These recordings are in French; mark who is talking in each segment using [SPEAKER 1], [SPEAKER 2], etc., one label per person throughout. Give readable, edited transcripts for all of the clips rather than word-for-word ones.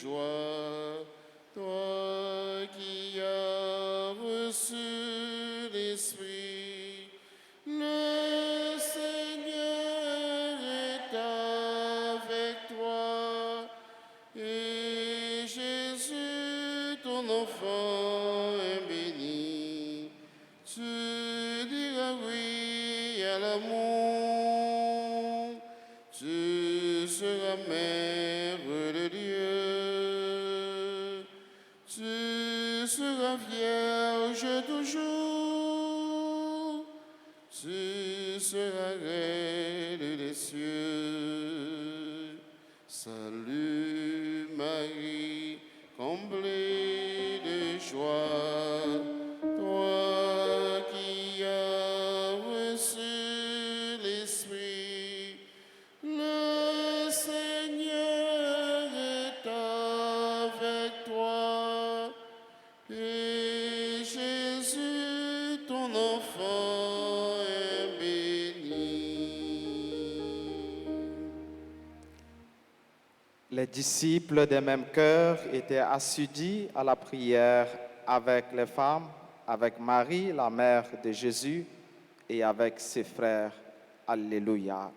[SPEAKER 1] joie, toi qui as reçu l'Esprit. Le Seigneur est avec toi, et Jésus, ton enfant, est béni. Tu diras oui à l'amour, tu seras mère de Dieu, tu seras vierge toujours, tu seras reine des cieux. Salut Marie, comblée de joie, toi qui as reçu l'Esprit. Le Seigneur est avec toi, et Jésus, ton enfant, est béni.
[SPEAKER 2] Les disciples des mêmes cœurs étaient assidus à la prière avec les femmes, avec Marie, la mère de Jésus, et avec ses frères. Alléluia.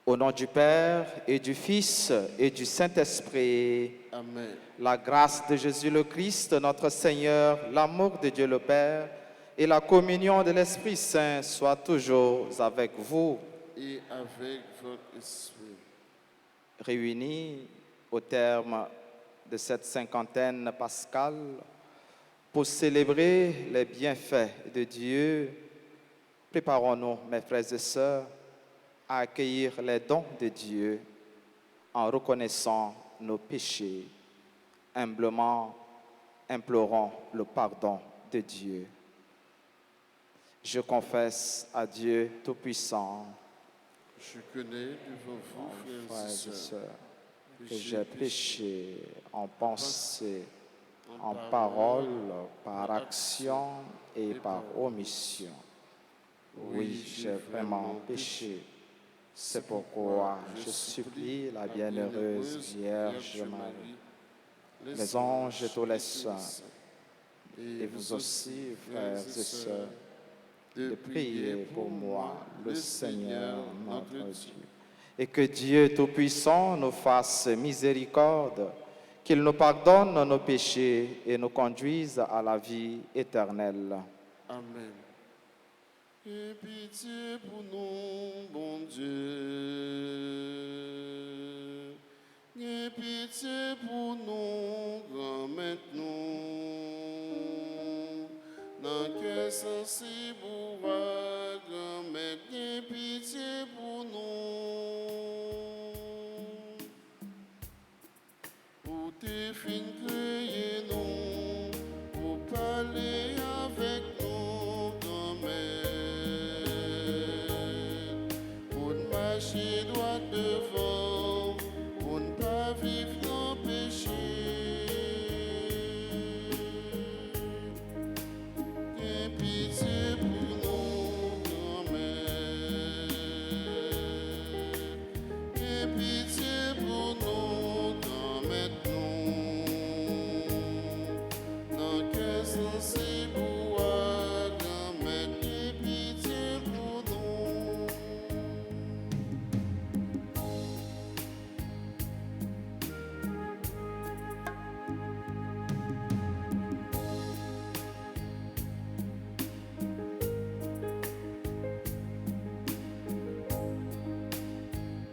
[SPEAKER 2] Au nom du Père et du Fils et du Saint-Esprit,
[SPEAKER 1] Amen.
[SPEAKER 2] la grâce de Jésus le Christ, notre Seigneur, l'amour de Dieu le Père et la communion de l'Esprit Saint soient toujours avec vous.
[SPEAKER 1] Et avec votre esprit.
[SPEAKER 2] Réunis au terme de cette cinquantaine pascale pour célébrer les bienfaits de Dieu, préparons-nous, mes frères et sœurs, à accueillir les dons de Dieu en reconnaissant nos péchés. Humblement, implorons le pardon de Dieu. Je confesse à Dieu Tout-Puissant,
[SPEAKER 1] Je connais devant vous, frères et sœurs,
[SPEAKER 2] que j'ai péché en pensée, en parole, par action et par omission. Oui, j'ai vraiment péché. C'est pourquoi je supplie la bienheureuse Vierge Marie, les anges et tous les saints, et vous aussi, frères et sœurs, de prier pour moi, le Seigneur notre Dieu. Et que Dieu Tout-Puissant nous fasse miséricorde, qu'il nous pardonne nos péchés et nous conduise à la vie éternelle.
[SPEAKER 1] Amen. Aie pitié pour nous, bon Dieu. Aie pitié pour nous, grand maintenant. Dans quel sens il pourra, grand maître, aie pitié pour nous. Pour tes fins créer nous, pour parler avec nous, grand maître. Pour marcher droit devant, pour ne pas vivre dans le péché. Aie pitié pour nous, grand maître. Aie pitié pour nous, grand maître, nous. Dans quel sens il pourra, grand maître, aie pitié pour nous.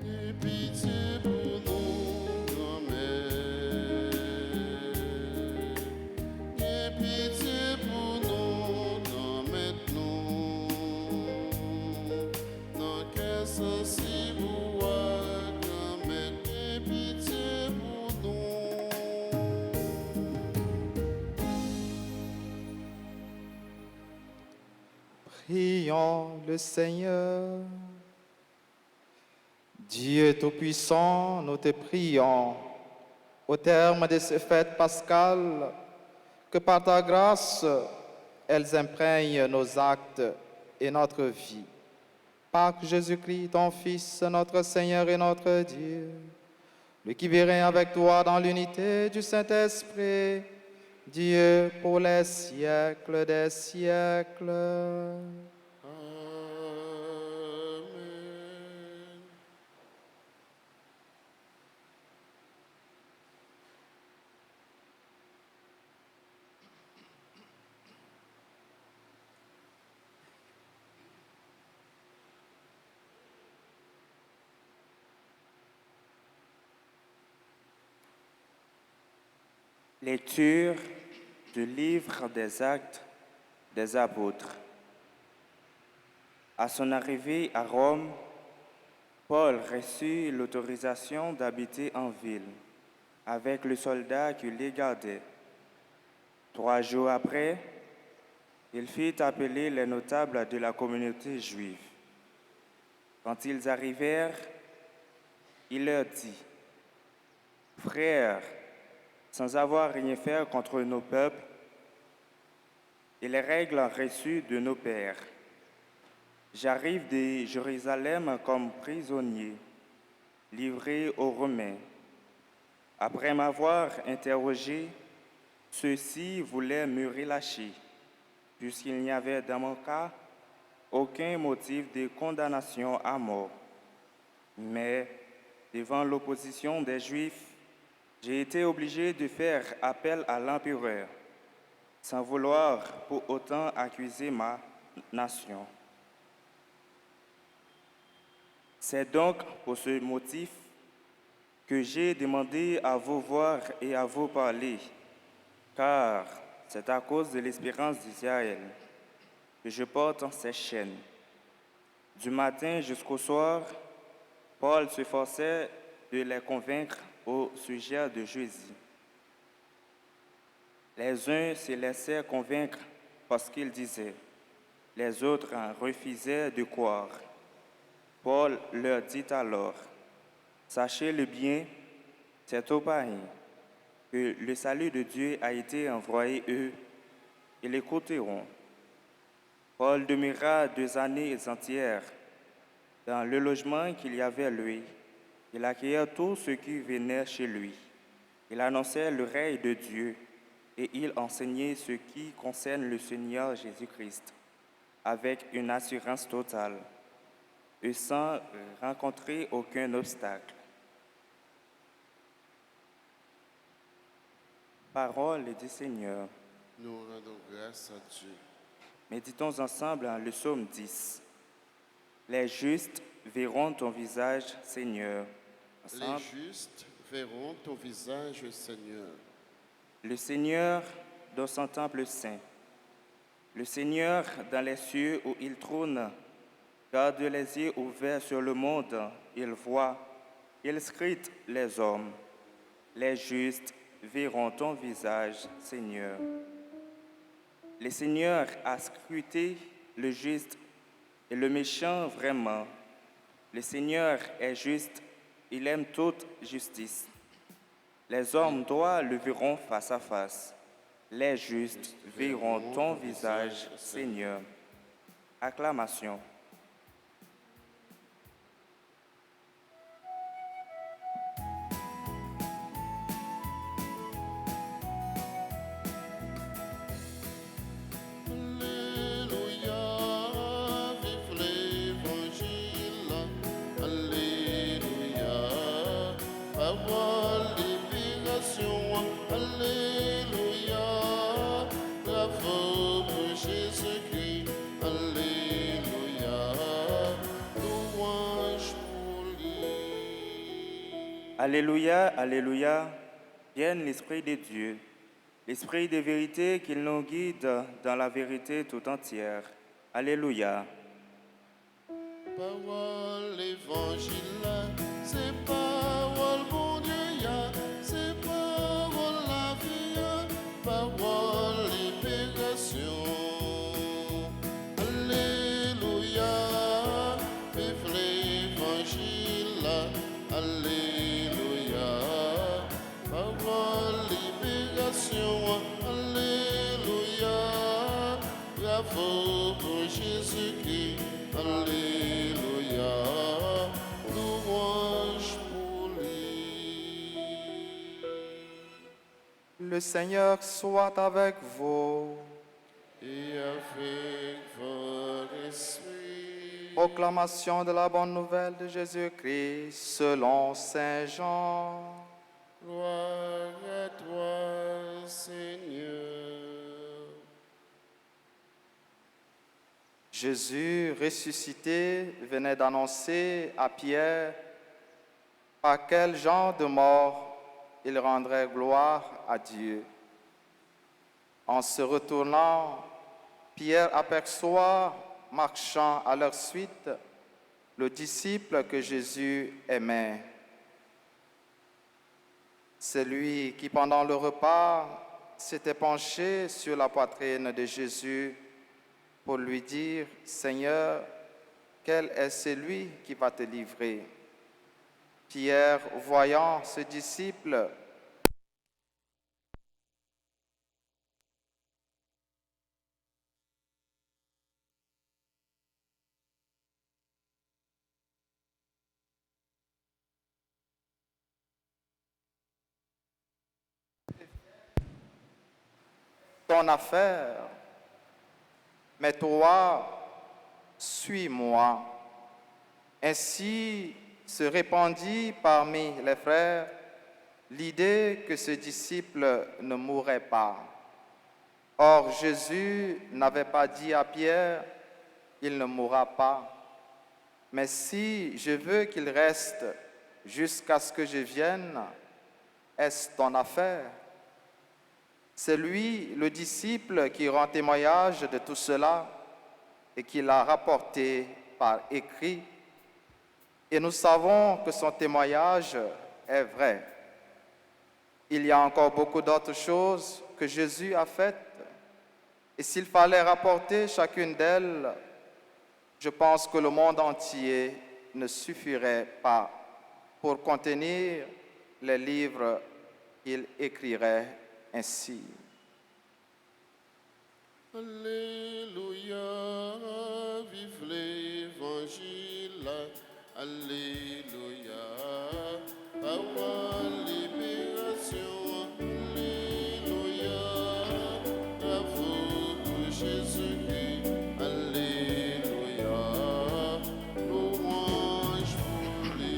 [SPEAKER 1] Aie pitié pour nous, grand maître. Aie pitié pour nous, grand maître, nous. Dans quel sens il pourra, grand maître, aie pitié pour nous.
[SPEAKER 2] Prions le Seigneur. Dieu Tout-Puissant, nous te prions, au terme de ces fêtes pascales, que par ta grâce, elles imprègnent nos actes et notre vie. Par Jésus-Christ, ton Fils, notre Seigneur et notre Dieu, lui qui vit règne avec toi dans l'unité du Saint-Esprit, Dieu pour les siècles des siècles.
[SPEAKER 1] Amen.
[SPEAKER 3] Lecture du livre des Actes des Apôtres. À son arrivée à Rome, Paul reçut l'autorisation d'habiter en ville avec le soldat qui les gardait. 3 jours après, il fit appeler les notables de la communauté juive. Quand ils arrivèrent, il leur dit, « Frères, sans avoir rien fait contre nos peuples et les règles reçues de nos pères, j'arrive de Jérusalem comme prisonnier, livré aux Romains. Après m'avoir interrogé, ceux-ci voulaient me relâcher, puisqu'il n'y avait dans mon cas aucun motif de condamnation à mort. Mais devant l'opposition des Juifs, j'ai été obligé de faire appel à l'empereur, sans vouloir pour autant accuser ma nation. C'est donc pour ce motif que j'ai demandé à vous voir et à vous parler, car c'est à cause de l'espérance d'Israël que je porte ces chaînes. Du matin jusqu'au soir, Paul s'efforçait de les convaincre au sujet de Jésus. Les uns se laissaient convaincre parce qu'ils disaient, les autres en refusaient de croire. Paul leur dit alors, « Sachez-le bien, c'est aux païens que le salut de Dieu a été envoyé eux, et l'écouteront. » Paul demeura 2 années entières dans le logement qu'il y avait lui. Il accueillait tous ceux qui venaient chez lui. Il annonçait le règne de Dieu et il enseignait ce qui concerne le Seigneur Jésus-Christ avec une assurance totale et sans rencontrer aucun obstacle. Parole du Seigneur.
[SPEAKER 1] Nous rendons grâce à Dieu.
[SPEAKER 3] Méditons ensemble le psaume 10. Les justes verront ton visage, Seigneur. Ensemble.
[SPEAKER 1] Les justes verront ton visage, Seigneur.
[SPEAKER 3] Le Seigneur dans son temple saint. Le Seigneur dans les cieux où il trône, garde les yeux ouverts sur le monde, il voit, il scrute les hommes. Les justes verront ton visage, Seigneur. Le Seigneur a scruté le juste et le méchant vraiment. Le Seigneur est juste, il aime toute justice. Les hommes droits le verront face à face. Les justes verront ton visage, Seigneur. Acclamation.
[SPEAKER 1] Alléluia, vive l'Évangile. Alléluia, parole libération. Alléluia, bravo pour Jésus-Christ. Alléluia, louange pour lui.
[SPEAKER 3] Alléluia, Alléluia, vienne l'Esprit de Dieu, l'Esprit de vérité qu'il nous guide dans la vérité tout entière. Alléluia.
[SPEAKER 1] Parole évangile, c'est parole bon Dieu, ya, c'est parole la vie, ya, parole libération. Alléluia, vive l'évangile, alléluia, parole libération, alléluia, bravo pour Jésus-Christ. Alléluia, louange pour lui.
[SPEAKER 4] Le Seigneur soit avec vous.
[SPEAKER 1] Et avec votre esprit.
[SPEAKER 4] Proclamation de la bonne nouvelle de Jésus-Christ selon Saint Jean.
[SPEAKER 1] Gloire à toi, Seigneur.
[SPEAKER 4] Jésus ressuscité venait d'annoncer à Pierre par quel genre de mort il rendrait gloire à Dieu. En se retournant, Pierre aperçoit, marchant à leur suite, le disciple que Jésus aimait. C'est lui qui, pendant le repas, s'était penché sur la poitrine de Jésus pour lui dire, « Seigneur, quel est celui qui va te livrer ?» Pierre, voyant ce disciple, ton affaire, mais toi, suis-moi. Ainsi se répandit parmi les frères l'idée que ce disciple ne mourrait pas. Or, Jésus n'avait pas dit à Pierre, « Il ne mourra pas ». Mais si je veux qu'il reste jusqu'à ce que je vienne, est-ce ton affaire? C'est lui, le disciple, qui rend témoignage de tout cela et qui l'a rapporté par écrit. Et nous savons que son témoignage est vrai. Il y a encore beaucoup d'autres choses que Jésus a faites. Et s'il fallait rapporter chacune d'elles, je pense que le monde entier ne suffirait pas pour contenir les livres qu'il écrirait ainsi.
[SPEAKER 1] Alléluia, vive l'Évangile. Alléluia, à libération. Alléluia, à vous, Jésus-Christ. Alléluia, louange pour lui.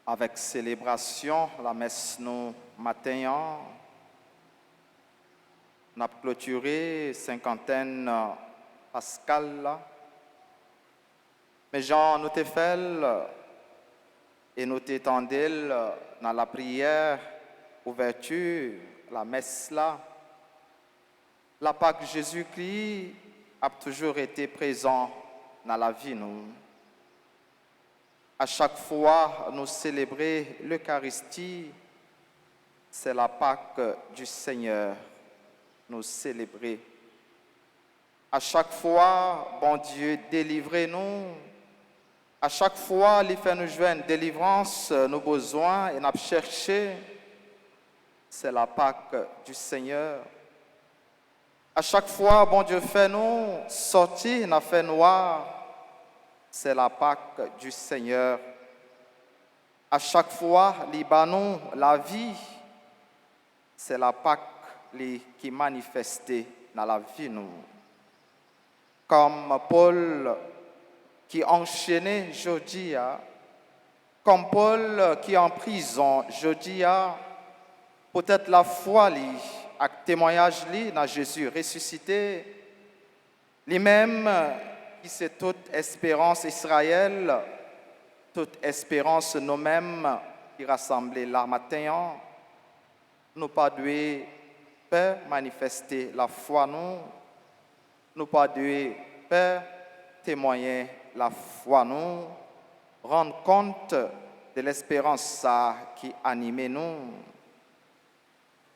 [SPEAKER 4] Avec célébration, la messe nous matin, on a clôturé cinquantaine pascale. Mais Jean nous te fait et nous t'étendons dans la prière, ouverture, la messe là. La Pâque Jésus-Christ a toujours été présent dans la vie nous. À chaque fois nous célébrer l'Eucharistie, c'est la Pâque du Seigneur, nous célébrer. À chaque fois, bon Dieu, délivrez-nous. À chaque fois, il fait nous joindre délivrance, nos besoins et nous chercher. C'est la Pâque du Seigneur. À chaque fois, bon Dieu, fait nous sortir, nous fait noir. C'est la Pâque du Seigneur. À chaque fois, nous la vie. C'est la Pâque qui manifestait dans la vie nous. Comme Paul qui enchaînait Jodia, comme Paul qui est en prison Jodia, peut-être la foi li, avec témoignage li dans Jésus ressuscité, lui-même qui c'est toute espérance Israël, toute espérance nous-mêmes qui rassemblent là matin, nous pas dû manifester la foi nous pas dû témoigner la foi nous, rendre compte de l'espérance qui anime nous.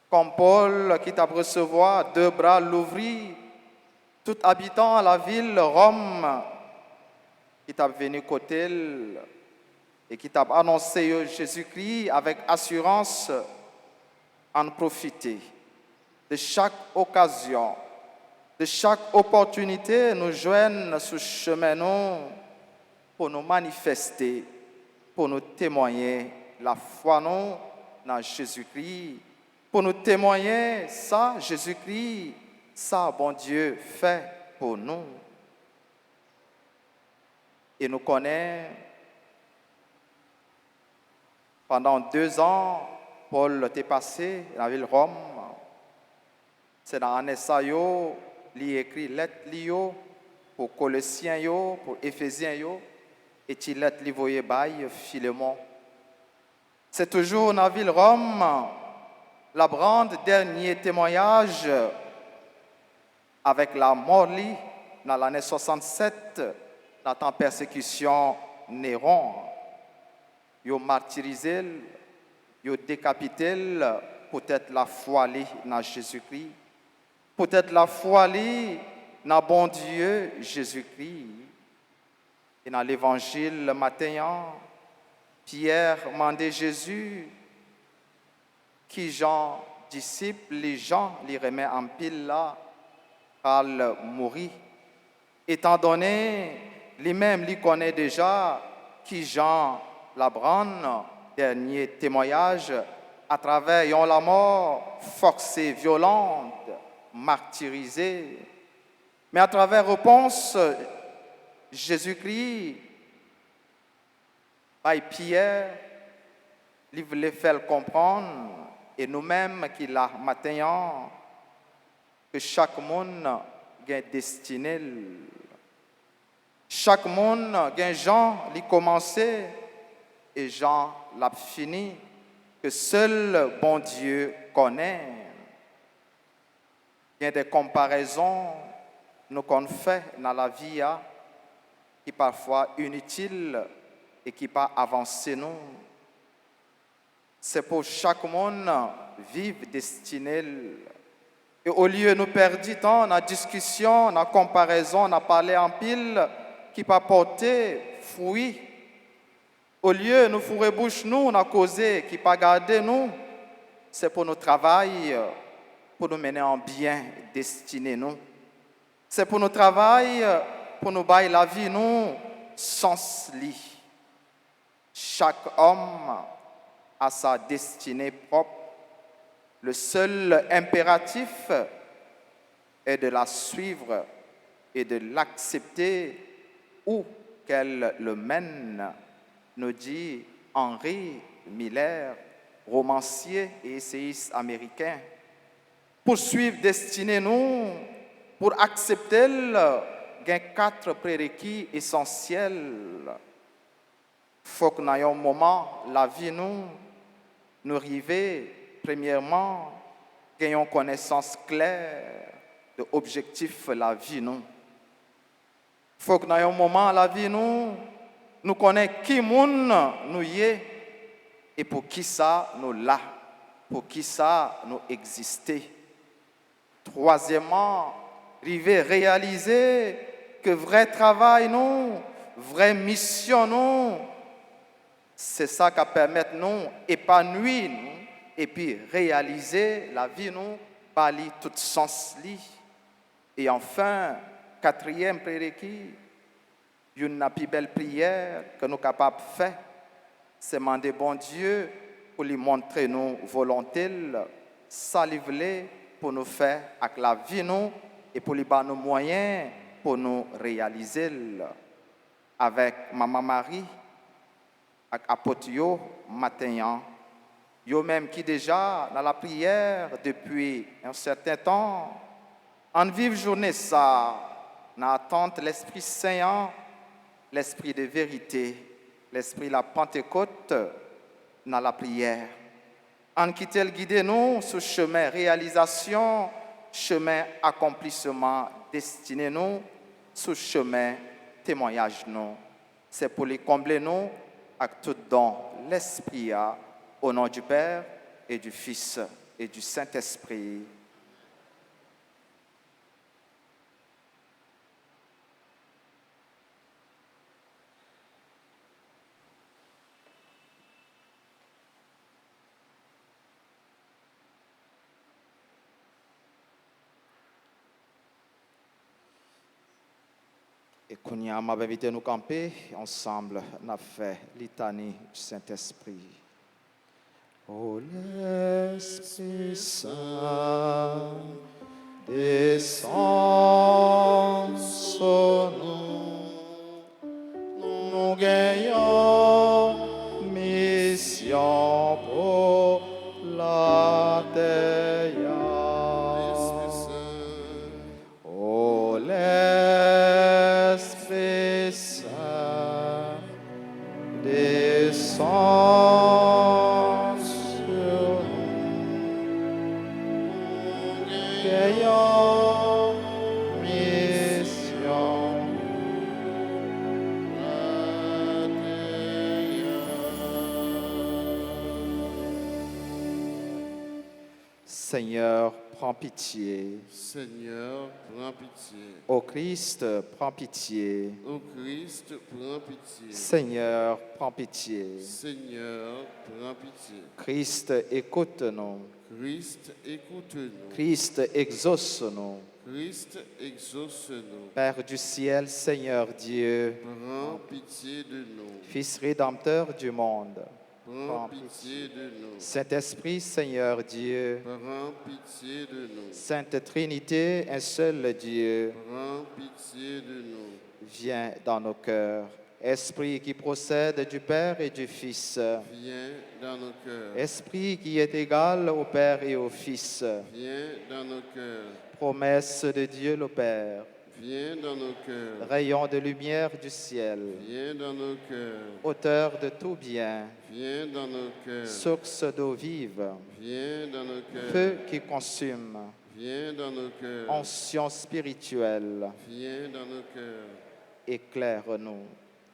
[SPEAKER 4] Comme Paul qui t'a recevoir deux bras l'ouvrir, tout habitant à la ville Rome, qui t'a venu côté et qui t'a annoncé Jésus-Christ avec assurance, en profiter de chaque occasion, de chaque opportunité nous joignent sur ce chemin nous, pour nous manifester, pour nous témoigner la foi nous dans Jésus-Christ, pour nous témoigner ça, Jésus-Christ, ça, bon Dieu, fait pour nous. Et nous connaissons, pendant 2 ans, Paul était passé dans la ville de Rome. C'est dans l'année ça, il écrit lettre pour Colossiens, pour Éphésiens, et il lettre li voye bail Philémon. C'est toujours dans la ville de Rome, la grande dernier témoignage avec la mort dans l'année 67, dans la persécution Néron. Ils ont martyrisé, ils ont décapité, peut-être la foi dans Jésus-Christ, peut-être la foi dans bon Dieu Jésus-Christ. Et dans l'évangile le matin, Pierre demandait Jésus, qui Jean, disciple, les gens les remet en pile là, à mourir. Étant donné, lui-même, lui connaît déjà qui Jean Labrande, dernier témoignage, à travers la mort forcée, violente, martyrisée. Mais à travers réponse, Jésus-Christ, par Pierre, il voulait faire comprendre, et nous-mêmes qui l'a matin, que chaque monde a une destinée. Chaque monde a un Jean qui commencé et Jean l'a fini, que seul bon Dieu connaît. Il y a des comparaisons nous qu'on fait dans la vie qui parfois inutiles et qui pas avancer nous. C'est pour chaque monde vivre destiné. Et au lieu de nous perdre du temps dans la discussion, dans la comparaison, dans parler en pile, qui pas porter fruit. Au lieu de nous fourrer bouche nous, dans causer, qui pas garder nous, c'est pour nous travailler, pour nous mener en bien destiné nous. C'est pour nous travailler, pour nous bailler la vie nous, sans lit. Chaque homme a sa destinée propre. Le seul impératif est de la suivre et de l'accepter où qu'elle le mène, nous dit Henry Miller, romancier et essayiste américain. Pour suivre destinée nous, pour accepter, il y a 4 prérequis essentiels. Il faut que dans un moment, la vie nous arrive. Premièrement, ayons connaissance claire de l'objectif de la vie. Il faut que dans un moment, la vie, nous connaissons qui nous y est et pour qui ça nous là, pour qui ça nous exister. Troisièmement, réaliser que vrai travail, vraie mission, c'est ça qui permet nous épanouir. Et puis réaliser la vie, par tout sens. Et enfin, 4e prérequis, une plus belle prière que nous sommes capables de faire, c'est demander bon Dieu pour lui montrer nos volontés, ça lui voulait pour nous faire avec la vie, et pour lui donner nos moyens pour nous réaliser. Avec Maman Marie, avec Apotio, matin, yo même qui déjà dans la prière depuis un certain temps, en vive journée ça, dans l'attente l'Esprit Saint, l'Esprit de vérité, l'Esprit de la Pentecôte, dans la prière. En quitter le guider nous sur chemin réalisation, chemin accomplissement destiné nous, sur chemin témoignage nous. C'est pour les combler nous avec tout don l'Esprit au nom du Père et du Fils et du Saint-Esprit.
[SPEAKER 2] Et Kounia m'a invité à nous camper ensemble, on a fait litanie du Saint-Esprit. Ô l'Esprit Saint, descends sur nous, nous gagnons mission pour la terre. Ô l'Esprit Saint, descends sur nous, gagnons mission. Seigneur, prends pitié.
[SPEAKER 1] Seigneur, prends pitié.
[SPEAKER 2] Ô Christ, prends pitié.
[SPEAKER 1] Ô Christ, prends pitié.
[SPEAKER 2] Seigneur, prends pitié.
[SPEAKER 1] Seigneur, prends pitié.
[SPEAKER 2] Christ, écoute-nous.
[SPEAKER 1] Christ, écoute-nous.
[SPEAKER 2] Christ, exauce-nous.
[SPEAKER 1] Christ, exauce-nous.
[SPEAKER 2] Père du ciel, Seigneur Dieu,
[SPEAKER 1] Prends pitié de nous.
[SPEAKER 2] Fils rédempteur du monde.
[SPEAKER 1] Prends pitié de nous.
[SPEAKER 2] Saint-Esprit, Seigneur Dieu.
[SPEAKER 1] Prends pitié de nous.
[SPEAKER 2] Sainte Trinité, un seul Dieu,
[SPEAKER 1] Prends pitié de nous.
[SPEAKER 2] viens dans nos cœurs. Esprit qui procède du Père et du Fils.
[SPEAKER 1] Viens dans nos cœurs.
[SPEAKER 2] Esprit qui est égal au Père et au Fils.
[SPEAKER 1] Viens dans nos cœurs.
[SPEAKER 2] Promesse de Dieu le Père.
[SPEAKER 1] Viens dans nos cœurs.
[SPEAKER 2] Rayon de lumière du ciel.
[SPEAKER 1] Viens dans nos cœurs.
[SPEAKER 2] Auteur de tout bien.
[SPEAKER 1] Viens dans nos cœurs.
[SPEAKER 2] Source d'eau vive.
[SPEAKER 1] Viens dans nos cœurs.
[SPEAKER 2] Feu qui consume.
[SPEAKER 1] Viens dans nos cœurs.
[SPEAKER 2] Onction spirituelle.
[SPEAKER 1] Viens dans nos cœurs.
[SPEAKER 2] Éclaire-nous.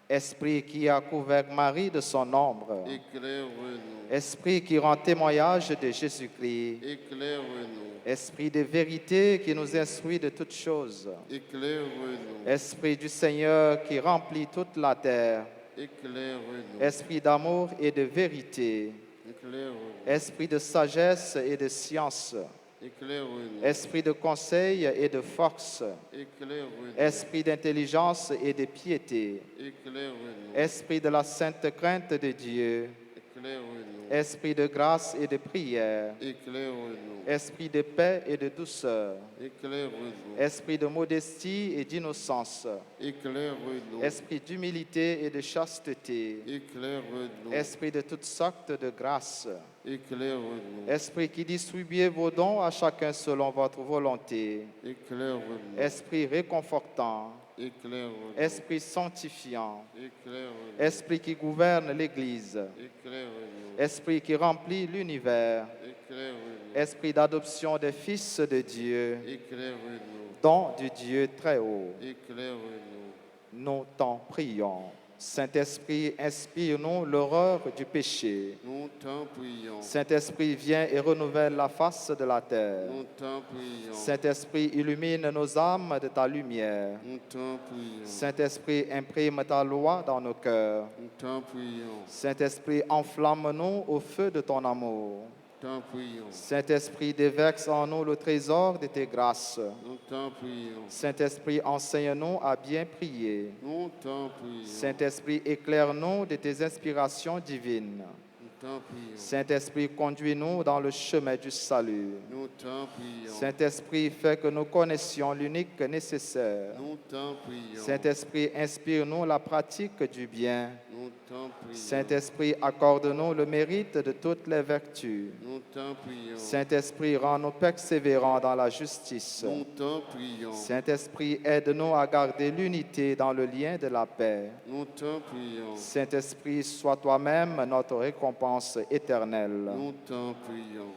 [SPEAKER 2] Esprit qui a couvert Marie de son ombre.
[SPEAKER 1] Éclaire-nous.
[SPEAKER 2] Esprit qui rend témoignage de Jésus-Christ.
[SPEAKER 1] Éclaire-nous.
[SPEAKER 2] Esprit de vérité qui nous instruit de toutes choses.
[SPEAKER 1] Éclaire-nous.
[SPEAKER 2] Esprit du Seigneur qui remplit toute la terre.
[SPEAKER 1] Éclaire-nous.
[SPEAKER 2] Esprit d'amour et de vérité.
[SPEAKER 1] Éclaire-nous.
[SPEAKER 2] Esprit de sagesse et de science.
[SPEAKER 1] Éclaire-nous.
[SPEAKER 2] Esprit de conseil et de force.
[SPEAKER 1] Éclaire-nous.
[SPEAKER 2] Esprit d'intelligence et de piété.
[SPEAKER 1] Éclaire-nous.
[SPEAKER 2] Esprit de la sainte crainte de Dieu.
[SPEAKER 1] Éclaire-nous.
[SPEAKER 2] Esprit de grâce et de prière.
[SPEAKER 1] Éclaire-nous.
[SPEAKER 2] Esprit de paix et de douceur.
[SPEAKER 1] Éclaire-nous.
[SPEAKER 2] Esprit de modestie et d'innocence.
[SPEAKER 1] Éclaire-nous.
[SPEAKER 2] Esprit d'humilité et de chasteté.
[SPEAKER 1] Éclaire-nous.
[SPEAKER 2] Esprit de toutes sortes de grâces.
[SPEAKER 1] Éclaire-nous.
[SPEAKER 2] Esprit qui distribuez vos dons à chacun selon votre volonté.
[SPEAKER 1] Éclaire-nous.
[SPEAKER 2] Esprit réconfortant.
[SPEAKER 1] Éclaire-nous.
[SPEAKER 2] Esprit sanctifiant.
[SPEAKER 1] Éclaire-nous.
[SPEAKER 2] Esprit qui gouverne l'Église.
[SPEAKER 1] Éclaire-nous.
[SPEAKER 2] Esprit qui remplit l'univers.
[SPEAKER 1] Éclaire-nous.
[SPEAKER 2] Esprit d'adoption des fils de Dieu.
[SPEAKER 1] Éclaire-nous.
[SPEAKER 2] Don du Dieu très haut.
[SPEAKER 1] Éclaire-nous.
[SPEAKER 2] Nous t'en prions. Saint-Esprit, inspire-nous l'horreur du péché.
[SPEAKER 1] Nous t'en prions.
[SPEAKER 2] Saint-Esprit, viens et renouvelle la face de la terre.
[SPEAKER 1] Nous t'en prions.
[SPEAKER 2] Saint-Esprit, illumine nos âmes de ta lumière.
[SPEAKER 1] Nous t'en prions.
[SPEAKER 2] Saint-Esprit, imprime ta loi dans nos cœurs.
[SPEAKER 1] Nous t'en prions.
[SPEAKER 2] Saint-Esprit, enflamme-nous au feu de ton amour.
[SPEAKER 1] T'en prions.
[SPEAKER 2] Saint-Esprit, déverse en nous le trésor de tes grâces.
[SPEAKER 1] Nous t'en prions.
[SPEAKER 2] Saint-Esprit, enseigne-nous à bien prier.
[SPEAKER 1] Nous t'en prions.
[SPEAKER 2] Saint-Esprit, éclaire-nous de tes inspirations divines.
[SPEAKER 1] Nous t'en prions.
[SPEAKER 2] Saint-Esprit, conduis-nous dans le chemin du salut.
[SPEAKER 1] Nous t'en prions.
[SPEAKER 2] Saint-Esprit, fais que nous connaissions l'unique nécessaire.
[SPEAKER 1] Nous t'en prions.
[SPEAKER 2] Saint-Esprit, inspire-nous la pratique du bien.
[SPEAKER 1] Nous t'en prions.
[SPEAKER 2] Saint-Esprit, accorde-nous le mérite de toutes les vertus.
[SPEAKER 1] Nous t'en prions.
[SPEAKER 2] Saint-Esprit, rends-nous persévérants dans la justice.
[SPEAKER 1] Nous t'en prions.
[SPEAKER 2] Saint-Esprit, aide-nous à garder l'unité dans le lien de la paix.
[SPEAKER 1] Nous t'en prions.
[SPEAKER 2] Saint-Esprit, sois toi-même notre récompense éternelle.
[SPEAKER 1] Nous t'en prions.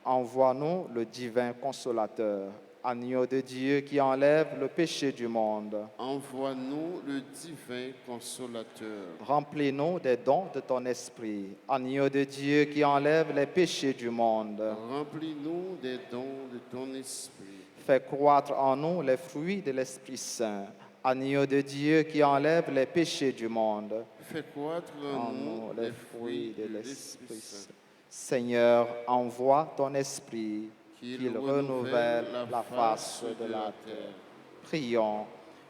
[SPEAKER 2] Envoie-nous le divin consolateur, agneau de Dieu qui enlève le péché du monde.
[SPEAKER 1] Envoie-nous le divin consolateur.
[SPEAKER 2] Remplis-nous des dons de ton esprit, agneau de Dieu qui enlève les péchés du monde.
[SPEAKER 1] Remplis-nous des dons de ton esprit.
[SPEAKER 2] Fais croître en nous les fruits de l'Esprit Saint, agneau de Dieu qui enlève les péchés du monde.
[SPEAKER 1] Fais croître en nous les fruits de l'Esprit Saint.
[SPEAKER 2] Seigneur, envoie ton esprit,
[SPEAKER 1] Qu'il
[SPEAKER 2] qu'il renouvelle la face de la terre. Prions.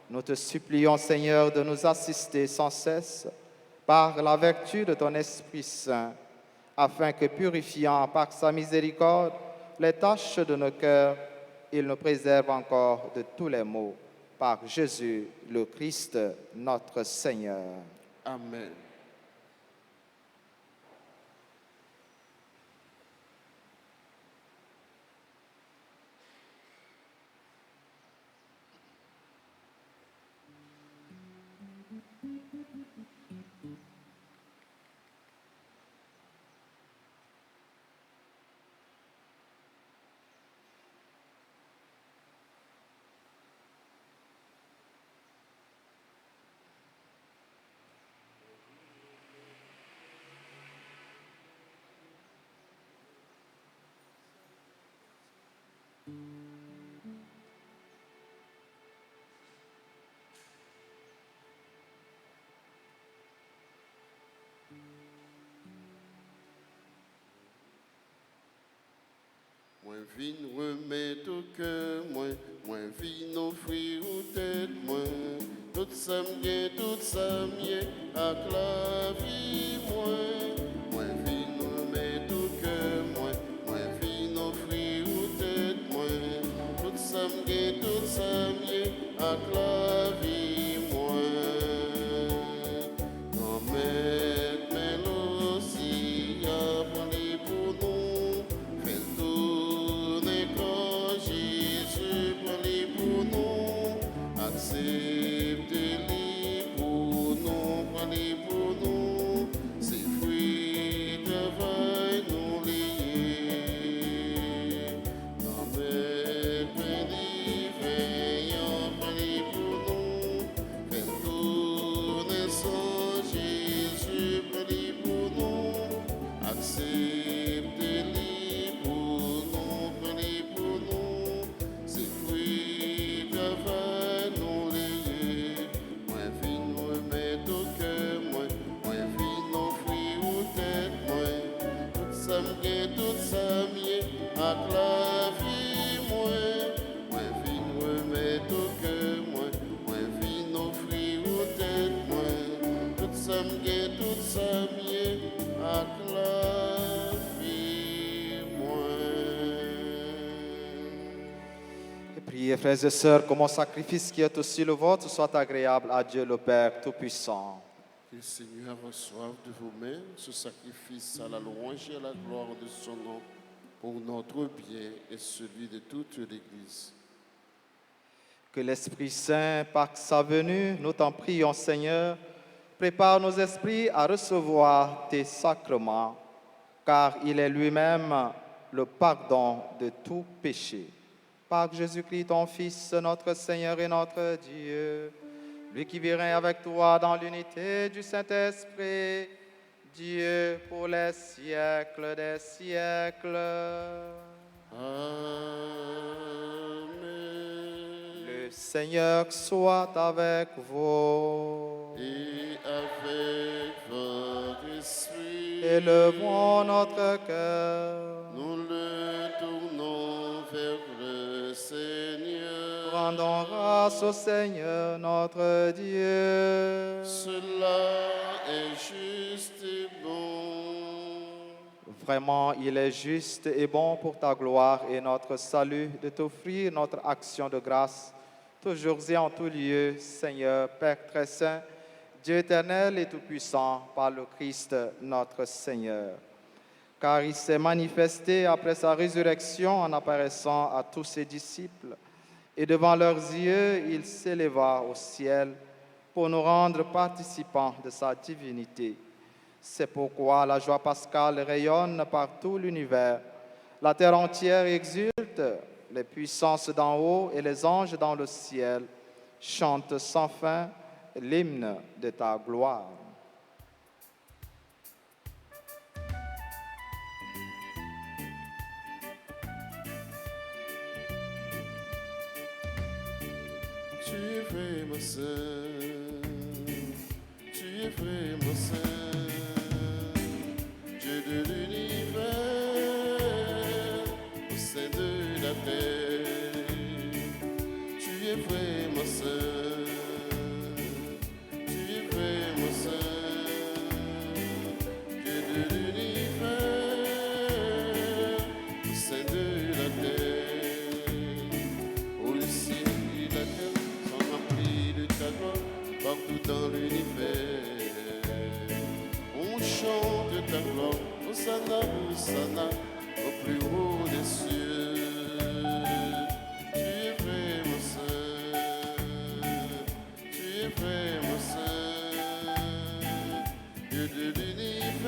[SPEAKER 4] Nous te supplions, Seigneur, de nous assister sans cesse par la vertu de ton Esprit Saint, afin que, purifiant par sa miséricorde les tâches de nos cœurs, il nous préserve encore de tous les maux. Par Jésus, le Christ, notre Seigneur.
[SPEAKER 1] Amen. Moi vin remettre au cœur, moi vin offrir aux têtes, moi tout ça m'gain, tout ça m'y à la vie, moi vin remettre au cœur, moi vin offrir aux têtes, moi tout ça m'gain, tout ça m'y à la vie, moi non mais aussi à parler pour nous, fait tourner quand Jésus parler pour nous, acceptez-les pour nous, parler pour nous, c'est fruit travail nous liés. Non mais veillant parler pour nous, fait tourner sans Jésus parler pour nous, acceptez-les pour nous, parler pour nous, c'est fruit travail nous liés. Moi vin remettre au cœur, moi vin offrir aux têtes, moi tout ça m'gain, tout ça m'y à la vie, moi vin remettre au cœur, moi vin offrir aux têtes, moi tout ça m'gain, tout ça m'y à la vie, moi.
[SPEAKER 4] Et priez, frères et sœurs, que mon sacrifice qui est aussi le vôtre soit agréable à Dieu le Père Tout-Puissant.
[SPEAKER 1] Que le Seigneur reçoive de vos mains ce sacrifice à la louange et à la gloire de son nom, pour notre bien et celui de toute l'Église.
[SPEAKER 4] Que l'Esprit Saint, par sa venue, nous t'en prions, Seigneur, prépare nos esprits à recevoir tes sacrements, car il est lui-même le pardon de tout péché. Par Jésus-Christ, ton Fils, notre Seigneur et notre Dieu, lui qui vit règne avec toi dans l'unité du Saint-Esprit, Dieu pour les siècles des siècles.
[SPEAKER 1] Amen.
[SPEAKER 4] Le Seigneur soit avec vous.
[SPEAKER 1] Et avec votre esprit,
[SPEAKER 4] Élevons notre cœur.
[SPEAKER 1] nous le tournons vers le Seigneur.
[SPEAKER 4] Rendons grâce au Seigneur notre Dieu.
[SPEAKER 1] Cela est juste et bon.
[SPEAKER 4] Vraiment, il est juste et bon pour ta gloire et notre salut de t'offrir notre action de grâce, toujours et en tout lieu, Seigneur, Père très saint, Dieu éternel et tout-puissant, par le Christ notre Seigneur. Car il s'est manifesté après sa résurrection en apparaissant à tous ses disciples, et devant leurs yeux, il s'éleva au ciel pour nous rendre participants de sa divinité. C'est pourquoi la joie pascale rayonne par tout l'univers. La terre entière exulte, les puissances d'en haut et les anges dans le ciel chantent sans fin l'hymne de ta gloire.
[SPEAKER 1] Tu es vraiment saint, tu es vraiment saint, Dieu de l'univers, au sein de la terre. Tu es vraiment saint, partout dans l'univers. On chante ta gloire, Hosanna, Hosanna, au plus haut des cieux. Tu es vraiment saint, tu es vraiment saint, Dieu de l'univers,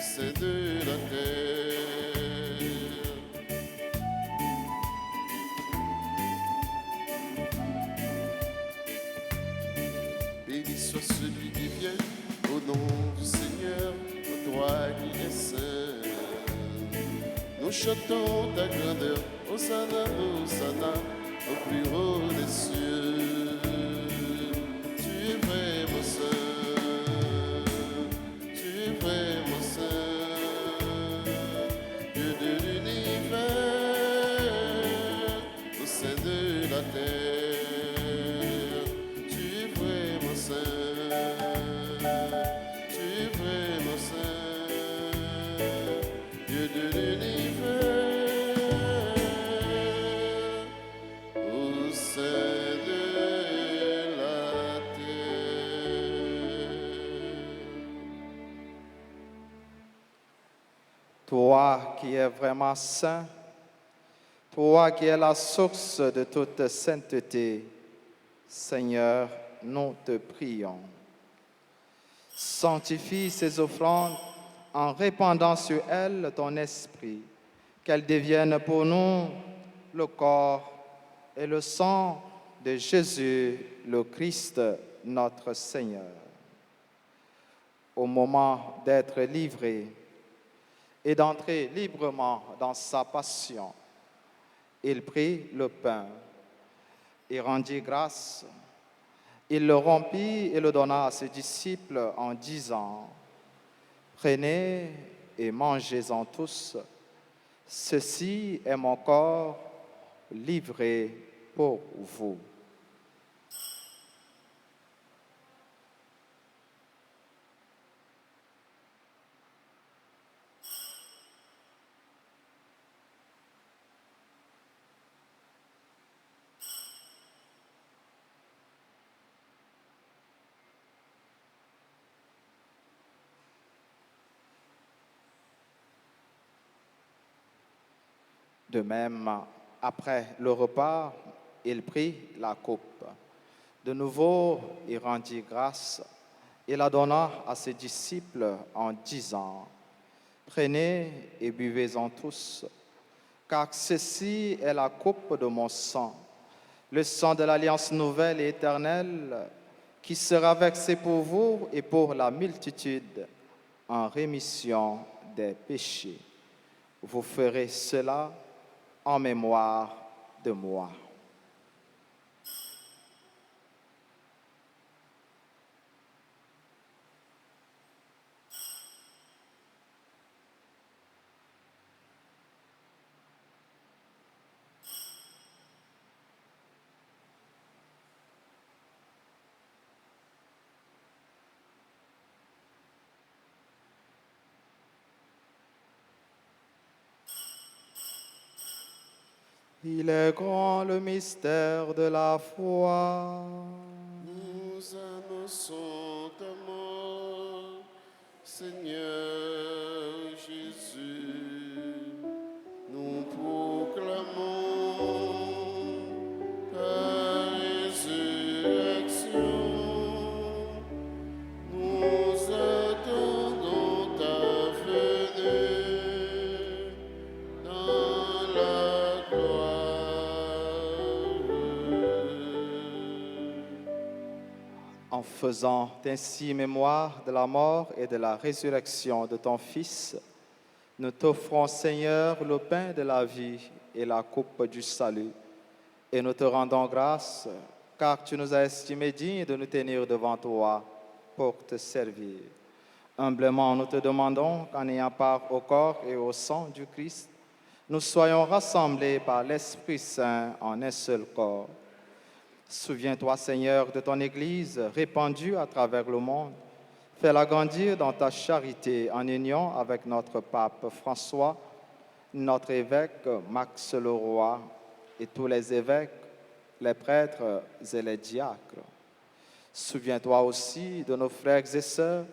[SPEAKER 1] Saint de la terre. Béni soit celui qui vient au nom du Seigneur, toi qui es saint. Nous chantons ta grandeur, Hosanna, Hosanna, au plus haut des cieux. Tu es vraiment saint, tu es vraiment saint, Dieu de l'univers, au sein de la terre. Tu es vraiment saint, tu es vraiment saint, Dieu de l'univers, au sein de la terre.
[SPEAKER 2] Toi qui es vraiment saint, toi qui es la source de toute sainteté, Seigneur, nous te prions. Sanctifie ces offrandes en répandant sur elles ton esprit, qu'elles deviennent pour nous le corps et le sang de Jésus, le Christ, notre Seigneur. Au moment d'être livré et d'entrer librement dans sa passion, il prit le pain et rendit grâce. Il le rompit et le donna à ses disciples en disant, « Prenez et mangez-en tous. Ceci est mon corps livré pour vous. » De même, après le repas, il prit la coupe. De nouveau, il rendit grâce et la donna à ses disciples en disant, « Prenez et buvez-en tous, car ceci est la coupe de mon sang, le sang de l'alliance nouvelle et éternelle, qui sera versé pour vous et pour la multitude en rémission des péchés. Vous ferez cela en mémoire de moi. » Il est grand le mystère de la foi.
[SPEAKER 1] Nous annonçons ta mort, Seigneur Jésus. Nous proclamons ta résurrection. Nous attendons ta venue dans la
[SPEAKER 2] En faisant ainsi mémoire de la mort et de la résurrection de ton Fils, nous t'offrons, Seigneur, le pain de la vie et la coupe du salut, et nous te rendons grâce, car tu nous as estimés dignes de nous tenir devant toi pour te servir. Humblement, nous te demandons qu'en ayant part au corps et au sang du Christ, nous soyons rassemblés par l'Esprit Saint en un seul corps. Souviens-toi, Seigneur, de ton Église répandue à travers le monde. Fais-la grandir dans ta charité en union avec notre pape François, notre évêque Max Leroy et tous les évêques, les prêtres et les diacres. Souviens-toi aussi de nos frères et sœurs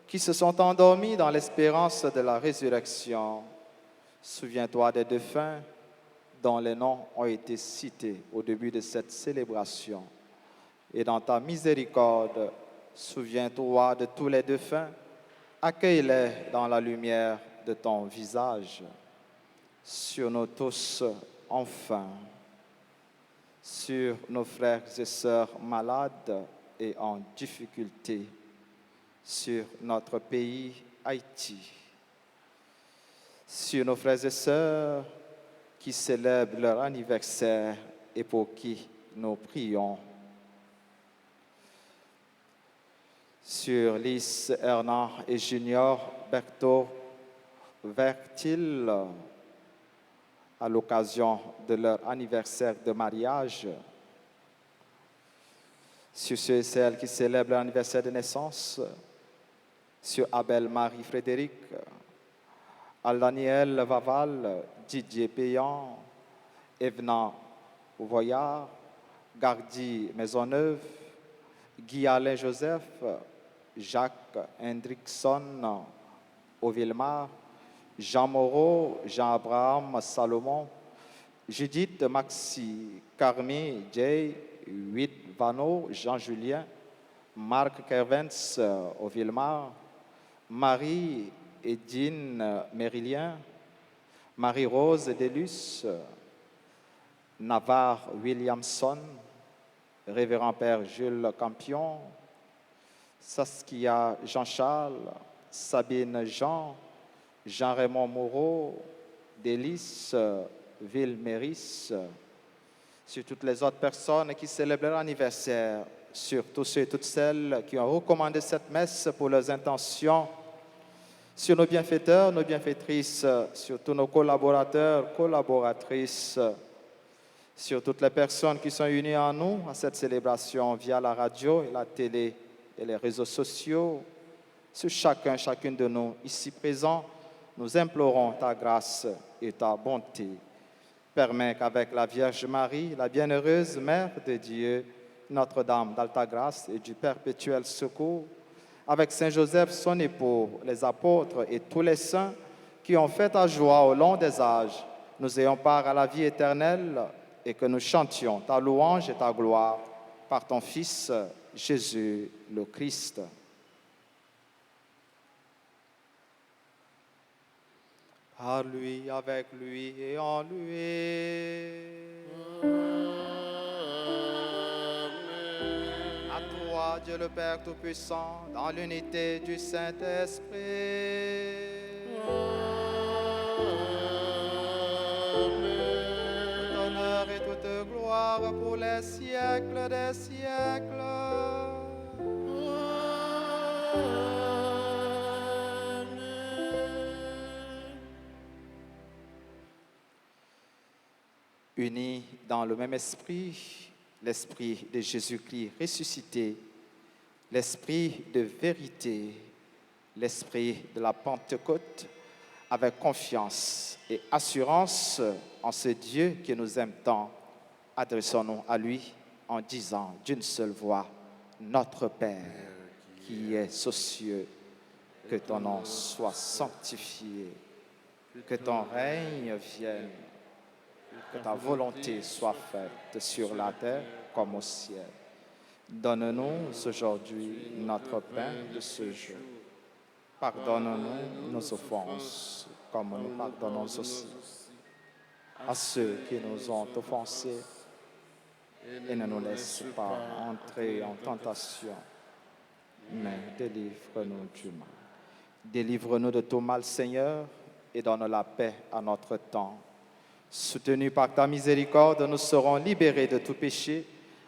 [SPEAKER 2] qui se sont endormis dans l'espérance de la résurrection. Souviens-toi des défunts dont les noms ont été cités au début de cette célébration. Et dans ta miséricorde, souviens-toi de tous les défunts, accueille-les dans la lumière de ton visage. Sur nous tous, enfin, sur nos frères et sœurs malades et en difficulté, sur notre pays Haïti, sur nos frères et sœurs qui célèbrent leur anniversaire et pour qui nous prions, sur Lys, Hernan et Junior Berthaud Vertil, à l'occasion de leur anniversaire de mariage, sur ceux et celles qui célèbrent l'anniversaire de naissance, sur Abel Marie-Frédéric, Al-Daniel Vaval, Didier Payan, Evenant Voyard, Gardy Maisonneuve, Guy-Alain Joseph, Jacques Hendrickson, Auvilmar, Jean Moreau, Jean-Abraham Salomon, Judith Maxi, Carmi Jay, Huit Vano, Jean-Julien, Marc Kervens, Auvilmar, Marie Edine Mérilien, Marie-Rose Delus, Navarre Williamson, Révérend Père Jules Campion, Saskia Jean-Charles, Sabine Jean, Jean-Raymond Moreau, Délice Ville-Méris, sur toutes les autres personnes qui célèbrent leur anniversaire, sur tous ceux et toutes celles qui ont recommandé cette messe pour leurs intentions, sur nos bienfaiteurs, nos bienfaitrices, sur tous nos collaborateurs, collaboratrices, sur toutes les personnes qui sont unies en nous à cette célébration via la radio et la télé et les réseaux sociaux, sur chacun, chacune de nous ici présents, nous implorons ta grâce et ta bonté. Permets qu'avec la Vierge Marie, la bienheureuse Mère de Dieu, Notre-Dame d'Alta Grâce et du Perpétuel Secours, avec Saint Joseph, son époux, les apôtres et tous les saints qui ont fait ta joie au long des âges, nous ayons part à la vie éternelle et que nous chantions ta louange et ta gloire par ton Fils, Jésus le Christ. Par lui, avec lui et en lui. À toi, Dieu le Père Tout-Puissant, dans l'unité du Saint-Esprit. Tout honneur et toute gloire pour les siècles des siècles. Unis dans le même esprit, l'esprit de Jésus-Christ ressuscité, l'esprit de vérité, l'esprit de la Pentecôte, avec confiance et assurance en ce Dieu qui nous aime tant, adressons-nous à lui en disant d'une seule voix, Notre Père qui es aux cieux, que ton nom soit sanctifié, que ton règne vienne, que ta volonté soit faite sur la terre comme au ciel. Donne-nous aujourd'hui notre pain de ce jour. Pardonne-nous nos offenses, comme nous pardonnons aussi à ceux qui nous ont offensés. Et ne nous laisse pas entrer en tentation, mais délivre-nous du mal. Délivre-nous de tout mal, Seigneur, et donne la paix à notre temps. Soutenus par ta miséricorde, nous serons libérés de tout péché,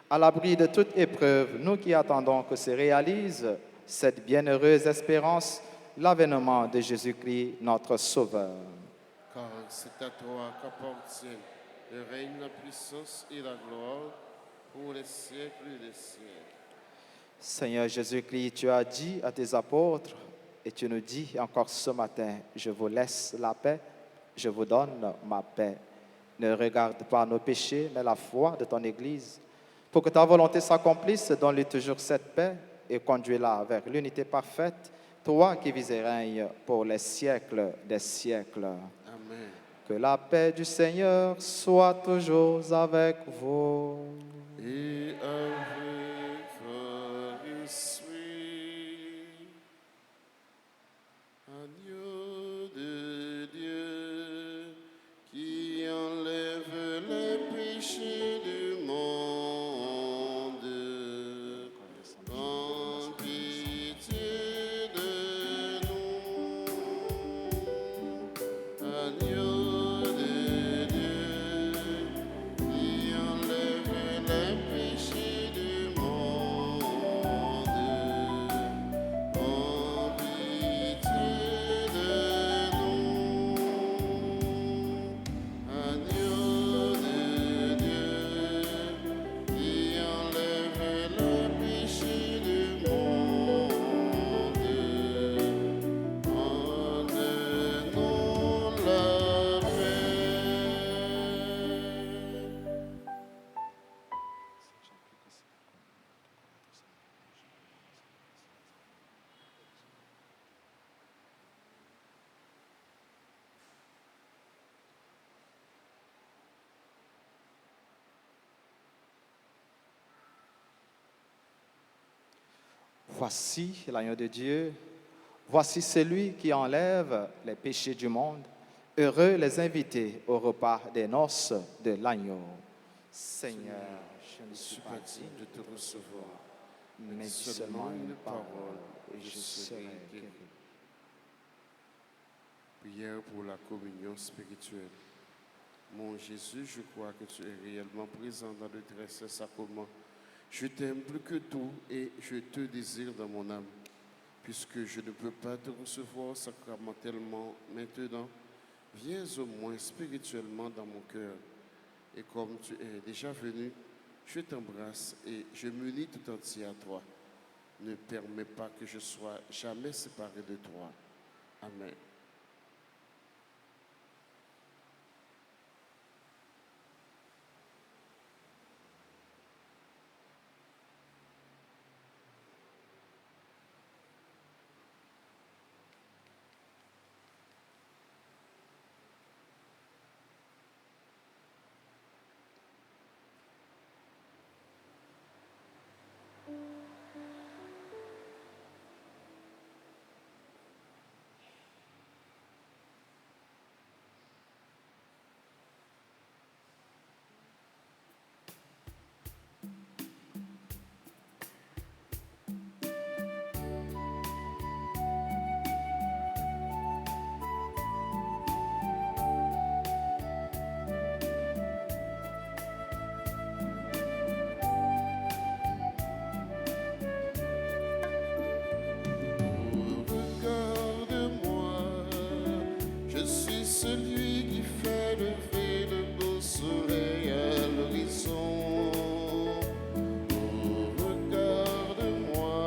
[SPEAKER 2] à l'abri de toute épreuve, nous qui attendons que se réalise cette bienheureuse espérance, l'avènement de Jésus-Christ, notre Sauveur.
[SPEAKER 1] Car c'est à toi qu'appartiennent le règne, la puissance et la gloire pour les siècles des siècles.
[SPEAKER 2] Seigneur Jésus-Christ, tu as dit à tes apôtres, et tu nous dis encore ce matin, je vous laisse la paix, je vous donne ma paix. Ne regarde pas nos péchés, mais la foi de ton Église.
[SPEAKER 4] Pour que ta volonté s'accomplisse, donne-lui toujours cette paix et conduis-la vers l'unité parfaite, toi qui vis et règnes pour les siècles des siècles.
[SPEAKER 1] Amen.
[SPEAKER 4] Que la paix du Seigneur soit toujours avec vous.
[SPEAKER 1] Et avec votre esprit, agneau de Dieu, qui enlève les péchés du monde, prends pitié de nous. Agneau de Dieu, qui enlève les péchés du monde, prends pitié de nous. Agneau de Dieu, qui enlève les péchés du monde, donne-nous la paix.
[SPEAKER 4] Voici l'agneau de Dieu, voici celui qui enlève les péchés du monde. Heureux les invités au repas des noces de l'agneau. Seigneur, je ne suis pas digne
[SPEAKER 1] de te recevoir,
[SPEAKER 4] mais dis seulement une parole et je serai guéri.
[SPEAKER 1] Prière pour la communion spirituelle. Mon Jésus, je crois que tu es réellement présent dans le très saint sacrement. Je t'aime plus que tout et je te désire dans mon âme. Puisque je ne peux pas te recevoir sacramentellement maintenant, viens au moins spirituellement dans mon cœur. Et comme tu es déjà venu, je t'embrasse et je m'unis tout entier à toi. Ne permets pas que je sois jamais séparé de toi. Amen. Regarde-moi, je suis celui qui fait lever le beau soleil à l'horizon. Oh, regarde-moi,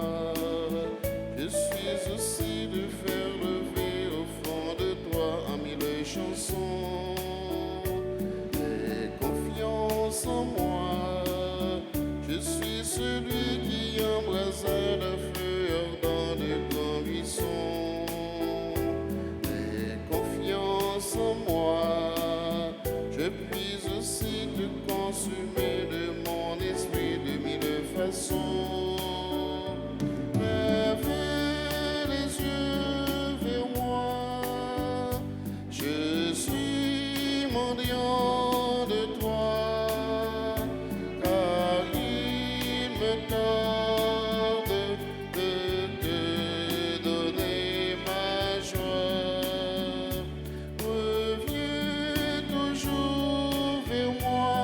[SPEAKER 1] je suis aussi de faire lever au fond de toi en mille chansons. Aie confiance en moi, je suis celui qui embrasa le feu ardent de grands buissons. Aie confiance en moi, je puis aussi te consumer de mon esprit de mille façons. Lève les yeux vers moi, je suis mendiant de toi, car il me tarde de te donner ma joie. Reviens toujours vers moi,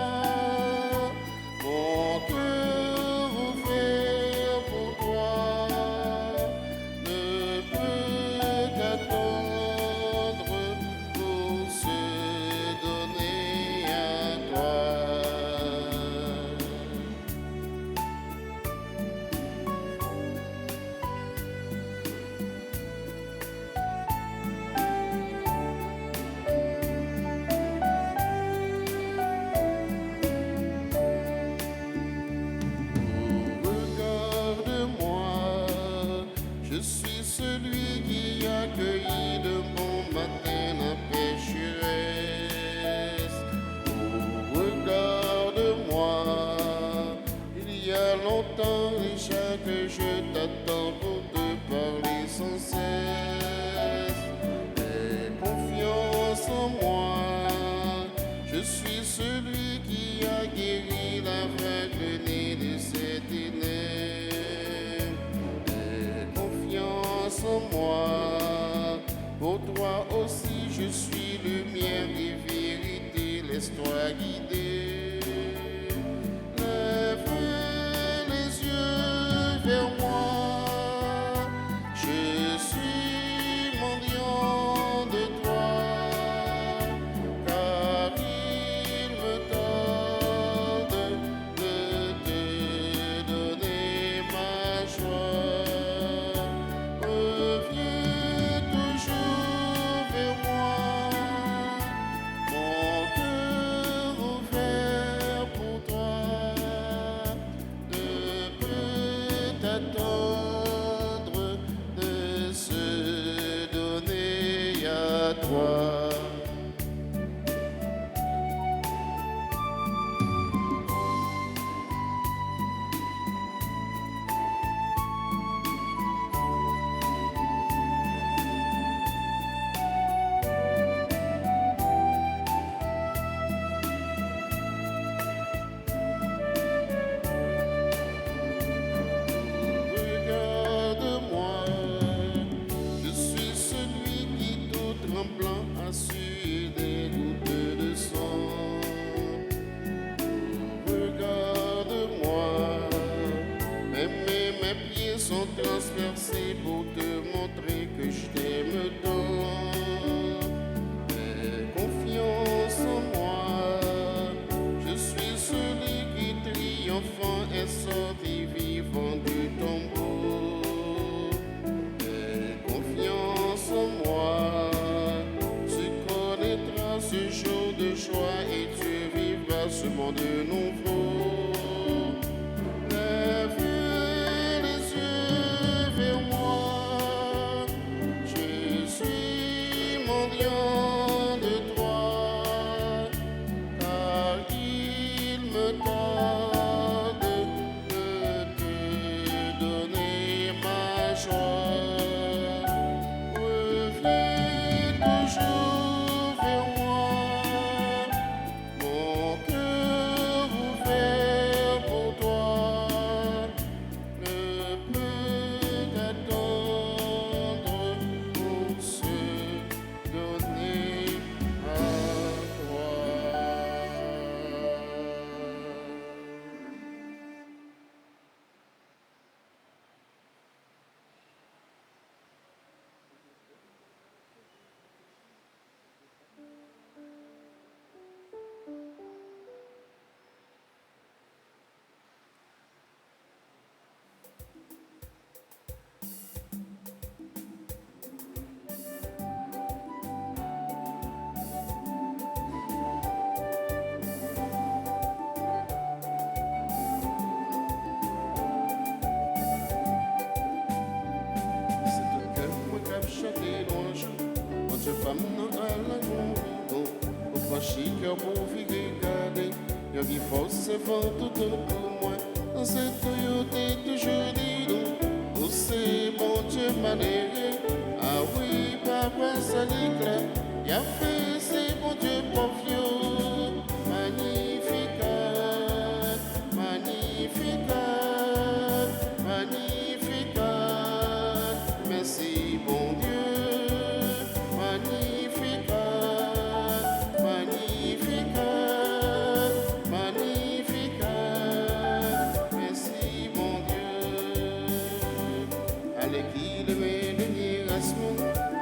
[SPEAKER 1] mon cœur ouvert pour toi ne peut qu'attendre pour se donner à toi. temps et chaque je t'attends pour te parler sans cesse. Aie confiance en moi, je suis celui qui a guéri l'aveugle né de ces ténèbres. Aie confiance en moi, pour toi aussi je suis lumière et vérité, laisse-toi guider. Lève les yeux vers moi, je suis mendiant de toi, car il me tarde de te donner ma joie. Reviens toujours vers moi, mon cœur ouvert pour toi, ne peut t'attendre de se donner à toi. Regarde-moi, je suis celui qui tout tremblant a su des gouttes de sang. Regarde-moi, même mes pieds sont transpercés pour te montrer que je t'aime tant. Aie confiance en moi, je suis celui qui triomphant est sorti vivant du tombeau. Aie confiance en moi, tu connaîtras ce jour de joie et tu vivras ce monde nouveau. Lève les yeux vers moi, je suis mendiant de toi, car il me tarde de te donner ma joie. Reviens toujours vers moi, mon cœur ouvert pour toi, ne peut t'attendre pour se donner à toi. C'est tout cœur moi qui chanté l'ange, quand je femme non à la gongo, au pas chic pour virer garder, y'a qui force vent tout autour moi, dans cette Toyota toujours dit non, oh c'est bon Dieu manéré, ah oui papa ça l'éclat, y'a fait c'est bon Dieu pour vieux, magnificat, magnificat, magnificat, merci bon Dieu, magnificat, magnificat, magnificat, merci bon Dieu. Allez qu'il met l'admiration,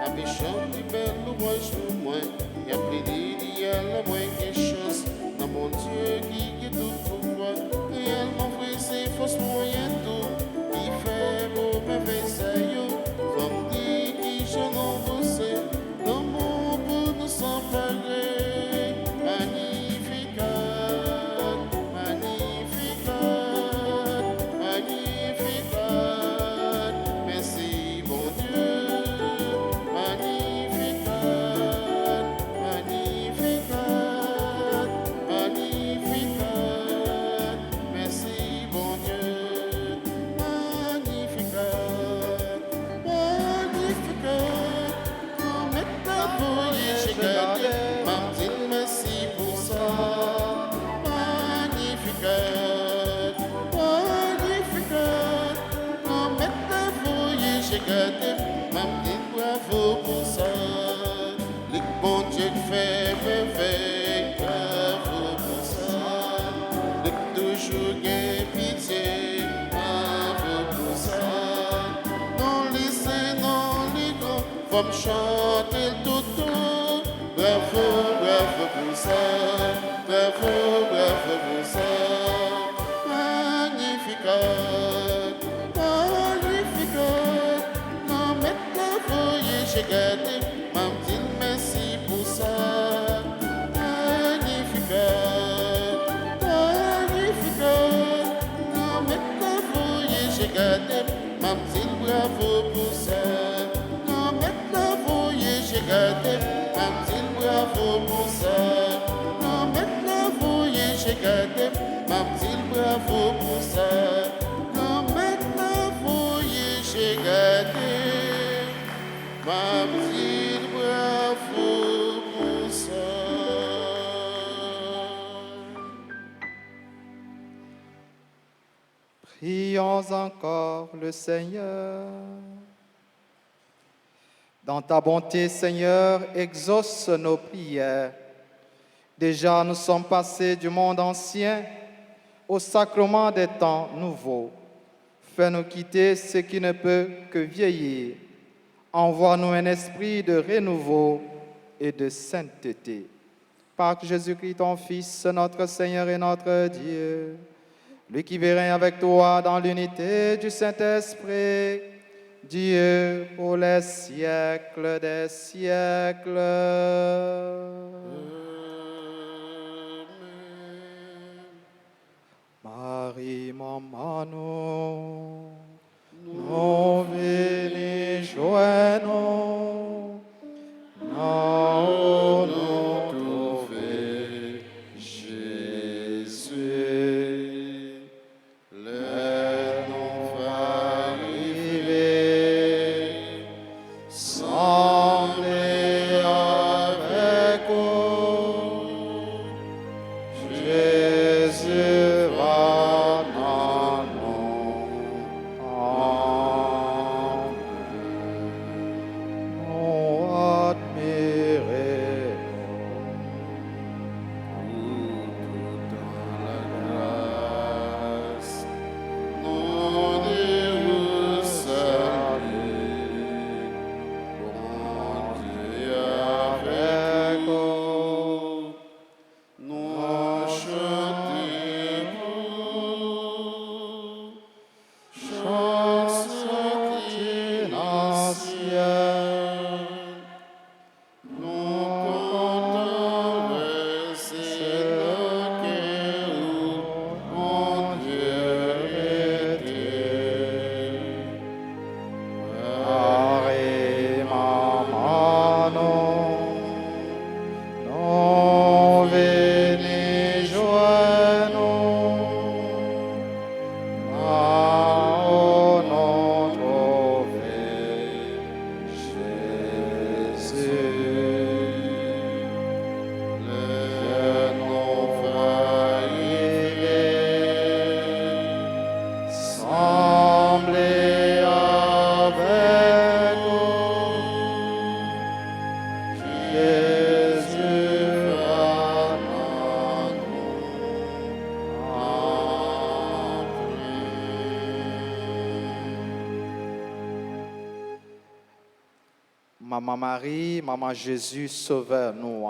[SPEAKER 1] avec chant du bel ouvrage pour moi. gâté, ma petite bravo pour ça. Les bons Dieu fait merveille, bravo pour ça. Les toujours gain pitié, bravo pour ça. Non les saints, non les grands, faut me chanter le toto. Bravo, bravo pour ça, bravo, bravo pour ça. Magnificat, magnificat. Non, maintenant, voyez, j'ai gâté, m'a dit merci pour ça. Magnificat, magnificat. Non, maintenant, voyez, j'ai gâté, m'a dit bravo pour ça. Non, maintenant, voyez, j'ai gâté, m'a dit bravo pour ça. Non, maintenant, voyez, j'ai gâté, m'a dit bravo pour ça. Non, maintenant, voyez, j'ai gâté, m'a dit bravo pour ça.
[SPEAKER 4] Prions encore le Seigneur. Dans ta bonté, Seigneur, exauce nos prières. Déjà, nous sommes passés du monde ancien au sacrement des temps nouveaux. Fais-nous quitter ce qui ne peut que vieillir. Envoie-nous un esprit de renouveau et de sainteté. Par Jésus-Christ, ton Fils, notre Seigneur et notre Dieu, lui qui vit avec toi dans l'unité du Saint-Esprit, Dieu pour les siècles des siècles. Marie, maman, nous venez joindre, nous trouver Jésus, les nous arriver, sembler avec vous, Jésus va dans nous. Nous admirons.
[SPEAKER 1] Dans la grâce, nous nous saluons. Bon Dieu avec nous, nous chantons, chansons anciennes. Nous comptons verser le cœur, mon Dieu était.
[SPEAKER 4] Marie, maman, nous venez joindre, nous trouver Jésus.
[SPEAKER 1] Les naufragés,
[SPEAKER 4] Semblez avec nous, Jésus va Maman Marie, Maman Jésus, sauveur-nous.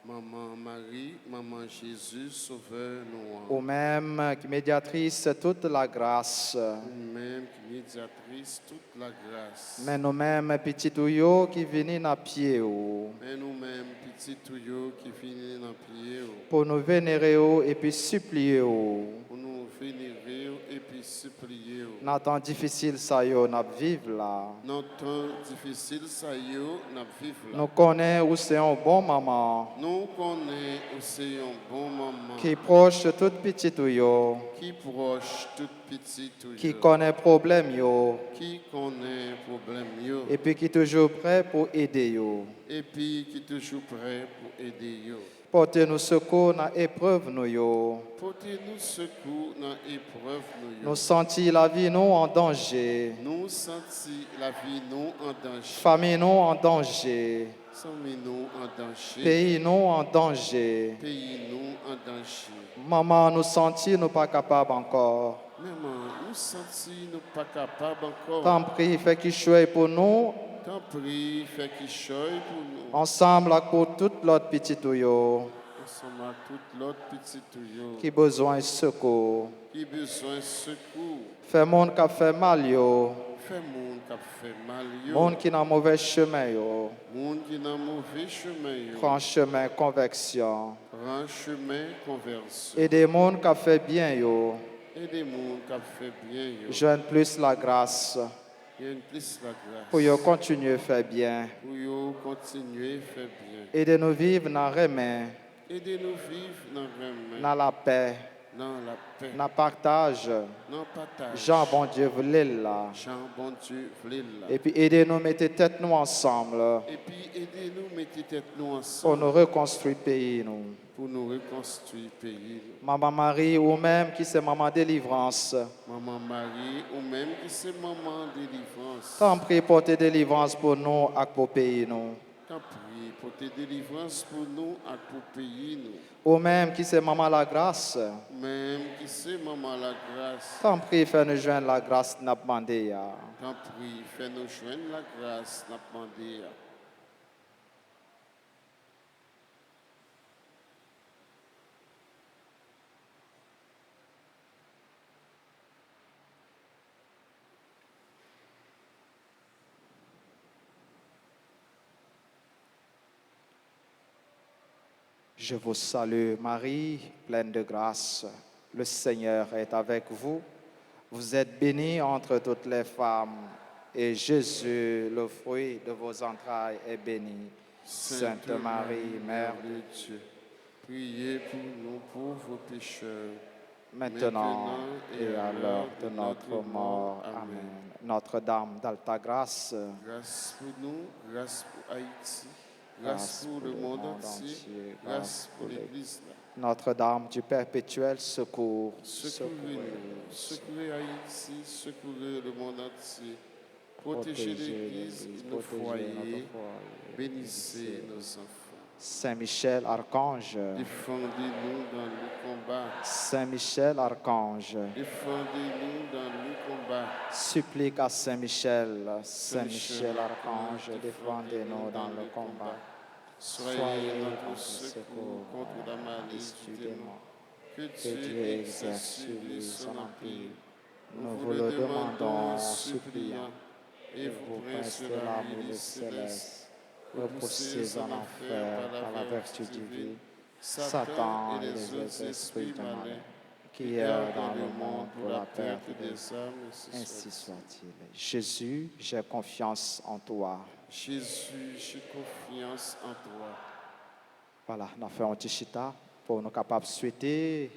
[SPEAKER 1] Maman Marie, Maman Jésus, sauveur-nous.
[SPEAKER 4] Au même qui médiatrice toute la grâce,
[SPEAKER 1] Même qui médiatrice toute la grâce.
[SPEAKER 4] mais nous-mêmes petits tuyaux qui viennent dans pied
[SPEAKER 1] Mais nous-mêmes, petits tuyaux qui finissent dans pied,
[SPEAKER 4] pour nous vénérer et puis supplier.
[SPEAKER 1] pour nous vénérer et puis supplier.
[SPEAKER 4] Dans temps difficile ça yo n'a vivre là.
[SPEAKER 1] Dans le temps difficile, ça y est, nous vivons là.
[SPEAKER 4] Nous connaissons où c'est un bon maman
[SPEAKER 1] Nous connaissons aussi un bon maman
[SPEAKER 4] qui proche tout petit tuyau,
[SPEAKER 1] qui proche tout petit tuyau,
[SPEAKER 4] qui connaît problème yo
[SPEAKER 1] qui connaît problème yo,
[SPEAKER 4] et puis qui toujours prêt pour aider yo.
[SPEAKER 1] et puis qui est toujours prêt pour aider yo.
[SPEAKER 2] Portez-nous secours dans l'épreuve, nous yo.
[SPEAKER 1] Portez-nous secours dans l'épreuve,
[SPEAKER 2] Nous sentir la vie, nous en danger.
[SPEAKER 1] Nous sentis la vie, nous en danger.
[SPEAKER 2] Famille, nous en danger.
[SPEAKER 1] Famille, nous en danger.
[SPEAKER 2] Pays, nous en danger.
[SPEAKER 1] Pays, nous en danger.
[SPEAKER 2] Maman, nous sentir, nous pas capables encore.
[SPEAKER 1] Maman, nous sentis, nous pas capables encore.
[SPEAKER 2] Tant pis, fais qu'il choisit pour nous.
[SPEAKER 1] Tant pis, fais qu'il choisit pour nous.
[SPEAKER 2] Ensemble, pour toute l'autre petite yo.
[SPEAKER 1] Ensemble à toute l'autre petite yo.
[SPEAKER 2] Qui besoin de secours.
[SPEAKER 1] Qui besoin de secours.
[SPEAKER 2] Fait monde qui a fait mal yo.
[SPEAKER 1] Fait monde qui a fait mal yo.
[SPEAKER 2] Monde qui dans mauvais chemin yo.
[SPEAKER 1] Monde qui dans mauvais chemin yo.
[SPEAKER 2] Prend chemin conversion.
[SPEAKER 1] Prend chemin conversion.
[SPEAKER 2] Et des monde qui a fait bien yo.
[SPEAKER 1] Et des monde qui a fait bien yo.
[SPEAKER 2] Joigne plus la grâce.
[SPEAKER 1] Il y a une plus la grâce.
[SPEAKER 2] Pour yo continuer à faire bien.
[SPEAKER 1] Pour yo continuer à faire bien.
[SPEAKER 2] Aidez-nous vivre dans le remède.
[SPEAKER 1] Aidez-nous vivre dans le remède.
[SPEAKER 2] Dans la paix.
[SPEAKER 1] Dans la paix.
[SPEAKER 2] Dans le partage.
[SPEAKER 1] Dans le partage.
[SPEAKER 2] Jean, bon Dieu, voulait là.
[SPEAKER 1] Jean, bon Dieu, voulait là.
[SPEAKER 2] Et puis aidez-nous mettre tête nous ensemble.
[SPEAKER 1] Et puis aidez-nous mettre tête nous
[SPEAKER 2] Pour
[SPEAKER 1] ensemble.
[SPEAKER 2] nous reconstruire le pays nous.
[SPEAKER 1] Pour nous reconstruire le pays.
[SPEAKER 2] Maman Marie ou même qui c'est maman délivrance.
[SPEAKER 1] Maman Marie ou même qui c'est maman délivrance.
[SPEAKER 2] Tant pis porter délivrance pour nous et pour le pays nous.
[SPEAKER 1] Tant pis pour tes délivrances pour nous et pour le pays nous.
[SPEAKER 2] Ou même qui c'est maman la grâce.
[SPEAKER 1] Même qui c'est maman la grâce.
[SPEAKER 2] Tant pis faire nous joindre la grâce n'a pas demandé.
[SPEAKER 1] Tant pis fais nous joindre la grâce n'a pas demandé.
[SPEAKER 2] Je vous salue Marie, pleine de grâce. Le Seigneur est avec vous. Vous êtes bénie entre toutes les femmes. Et Jésus, le fruit de vos entrailles, est béni. Sainte Marie, Mère
[SPEAKER 1] de Dieu, priez pour nous pauvres pécheurs,
[SPEAKER 2] maintenant et à l'heure de notre mort. Amen. Notre-Dame d'Alta Grâce,
[SPEAKER 1] grâce pour nous, grâce pour Haïti, grâce pour le monde entier, grâce pour l'Église.
[SPEAKER 2] Notre-Dame du perpétuel secours,
[SPEAKER 1] secourez-nous, secourez Haïti, secourez le monde entier, protégez l'Église et nos foyers, bénissez nos enfants.
[SPEAKER 2] Saint Michel, Archange,
[SPEAKER 1] défendez-nous dans le combat.
[SPEAKER 2] Saint Michel, Archange,
[SPEAKER 1] défendez-nous dans le combat.
[SPEAKER 2] Supplique à Saint Michel, Saint Michel, Archange, défendez-nous dans le combat.
[SPEAKER 1] Soyez notre secours contre la malice du démon. Que Dieu exerce sur lui son empire. Nous vous le demandons en suppliant, et vous, prince de l'amour céleste, repoussez en enfer par la vertu divine Satan et les autres esprits malins qui errent dans le monde pour la perte des âmes.
[SPEAKER 2] Ainsi soit-il. Jésus, j'ai confiance en toi.
[SPEAKER 1] Jésus, j'ai confiance en toi.
[SPEAKER 2] Voilà, nous avons fait un petit chita pour nous capables de souhaiter,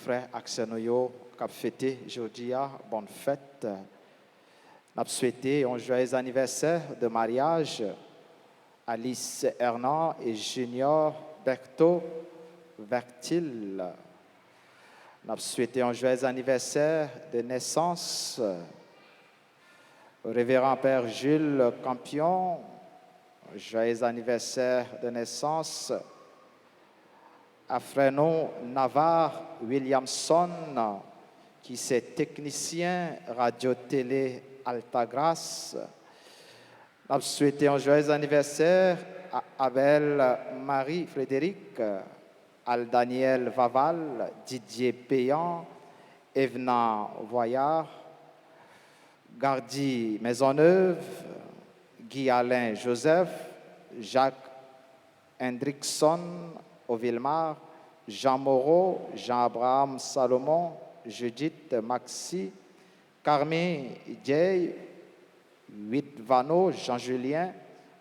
[SPEAKER 2] frère Axenoyo, qui a fêté aujourd'hui, bonne fête. Nous avons souhaité un joyeux anniversaire de mariage. Alice Hernan et Junior Berthaud Vertil. Nous avons souhaité un joyeux anniversaire de naissance au révérend Père Jules Campion. Joyeux anniversaire de naissance à frère Navarre Williamson, qui est technicien radio-télé Altagrace. Nous souhaitons un joyeux anniversaire à Abel Marie-Frédéric, Al Daniel Vaval, Didier Payan, Evna Voyard, Gardy Maisonneuve, Guy-Alain Joseph, Jacques Hendrickson au Villemar, Jean Moreau, Jean-Abraham Salomon, Judith Maxi, Carmi Dieye, 8 Vano, Jean-Julien,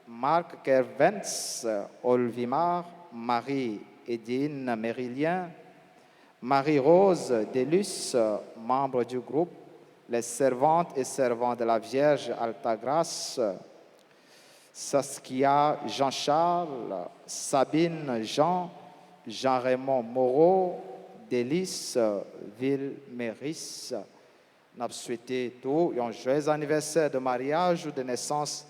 [SPEAKER 2] Marc Kervens, Olvimar, Marie-Édine Mérilien, Marie-Rose Delus, membre du groupe, les servantes et servants de la Vierge Altagrace, Saskia Jean-Charles, Sabine Jean, Jean-Raymond Moreau, Délice Ville-Méris. Nous avons souhaité tout un joyeux anniversaire de mariage ou de naissance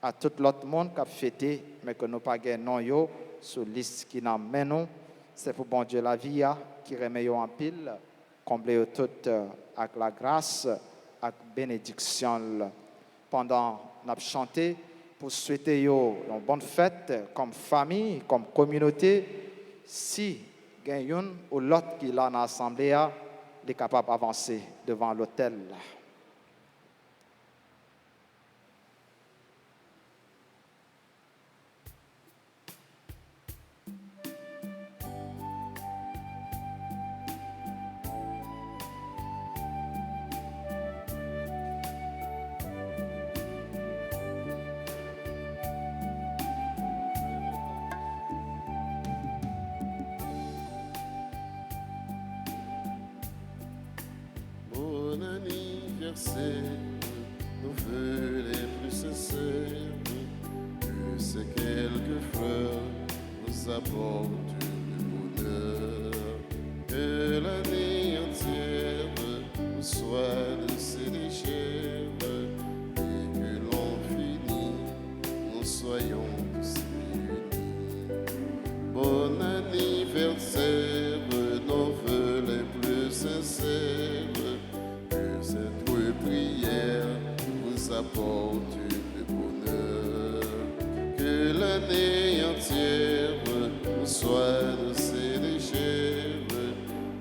[SPEAKER 2] à tout l'autre monde qui a fêté, mais que nous n'avons pas gagné sur la liste qui nous mène. C'est pour bon Dieu la vie qui remet en pile, combler tout avec la grâce, avec la bénédiction. Pendant que nous avons chanté, pour souhaiter une bonne fête comme famille, comme communauté. Si il y a une ou l'autre qui est là dans l'assemblée, il est capable d'avancer devant l'autel.
[SPEAKER 1] Bon anniversaire, nos vœux les plus sincères, que ces quelques fleurs nous apportent le bonheur, que l'année entière nous soit de ses légères, et que l'on finit, nous soyons tous réunis. Bon anniversaire, nos vœux les plus sincères, cette prière vous apporte le bonheur, que l'année entière nous soit douce et légère,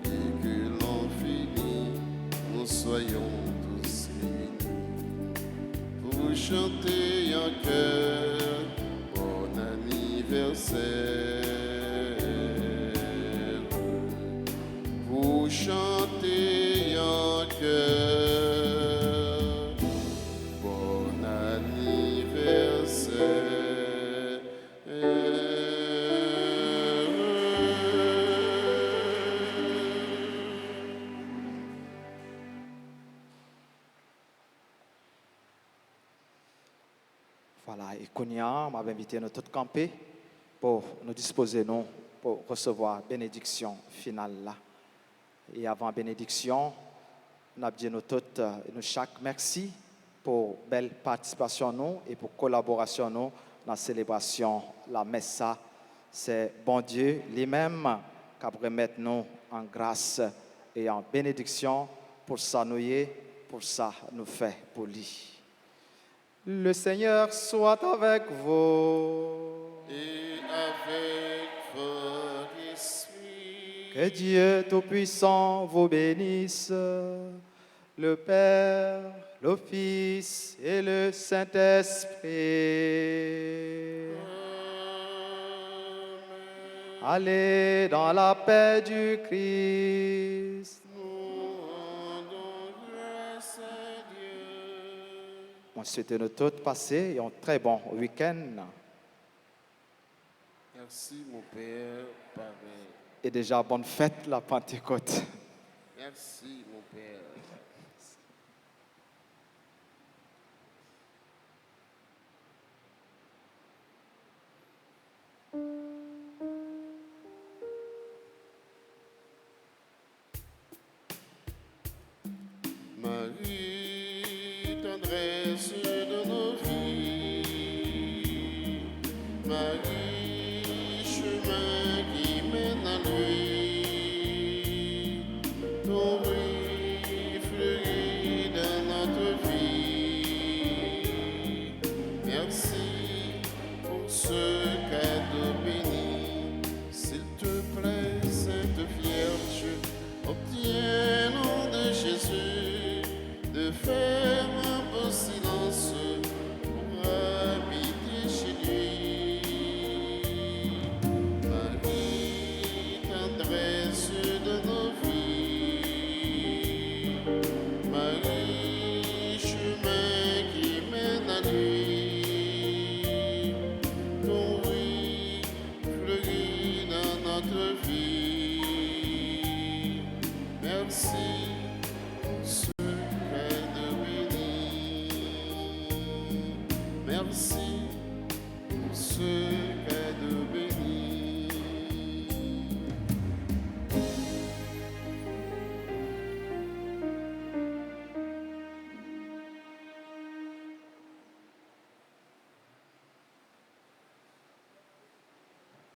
[SPEAKER 1] et que l'on finit, nous soyons tous réunis. Pour chanter en cœur, bon anniversaire, pour chanter en cœur.
[SPEAKER 2] Voilà, et Kounia m'a invité nous tous camper pour nous disposer nous pour recevoir la bénédiction finale là. Et avant la bénédiction, nous avons dit nous tous, nous chaque merci pour belle participation nous et pour collaboration nous dans la célébration la messe. C'est bon Dieu lui-même qui va remettre nous en grâce et en bénédiction pour ça nous y est, pour ça nous fait pour lui. Le Seigneur soit avec vous.
[SPEAKER 1] Et avec votre esprit.
[SPEAKER 2] Que Dieu Tout-Puissant vous bénisse, le Père, le Fils et le Saint-Esprit.
[SPEAKER 1] Amen.
[SPEAKER 2] Allez dans la paix du Christ.
[SPEAKER 1] Nous rendons grâce à Dieu.
[SPEAKER 2] On souhaite nous tous passer un très bon week-end
[SPEAKER 1] Merci mon Père, pareil.
[SPEAKER 2] et déjà bonne fête la Pentecôte.
[SPEAKER 1] Merci mon Père. Marie, tendresse de nos vies. Marie, chemin qui mène à lui. Ton riz fleurit dans notre vie. Merci pour ce cadeau béni. S'il te plaît, Sainte Vierge, obtiens au nom de Jésus de faire un beau silence pour habiter chez lui. Marie, tendresse de nos vies. Marie, chemin qui mène à lui. Ton oui fleurit dans notre vie. Merci.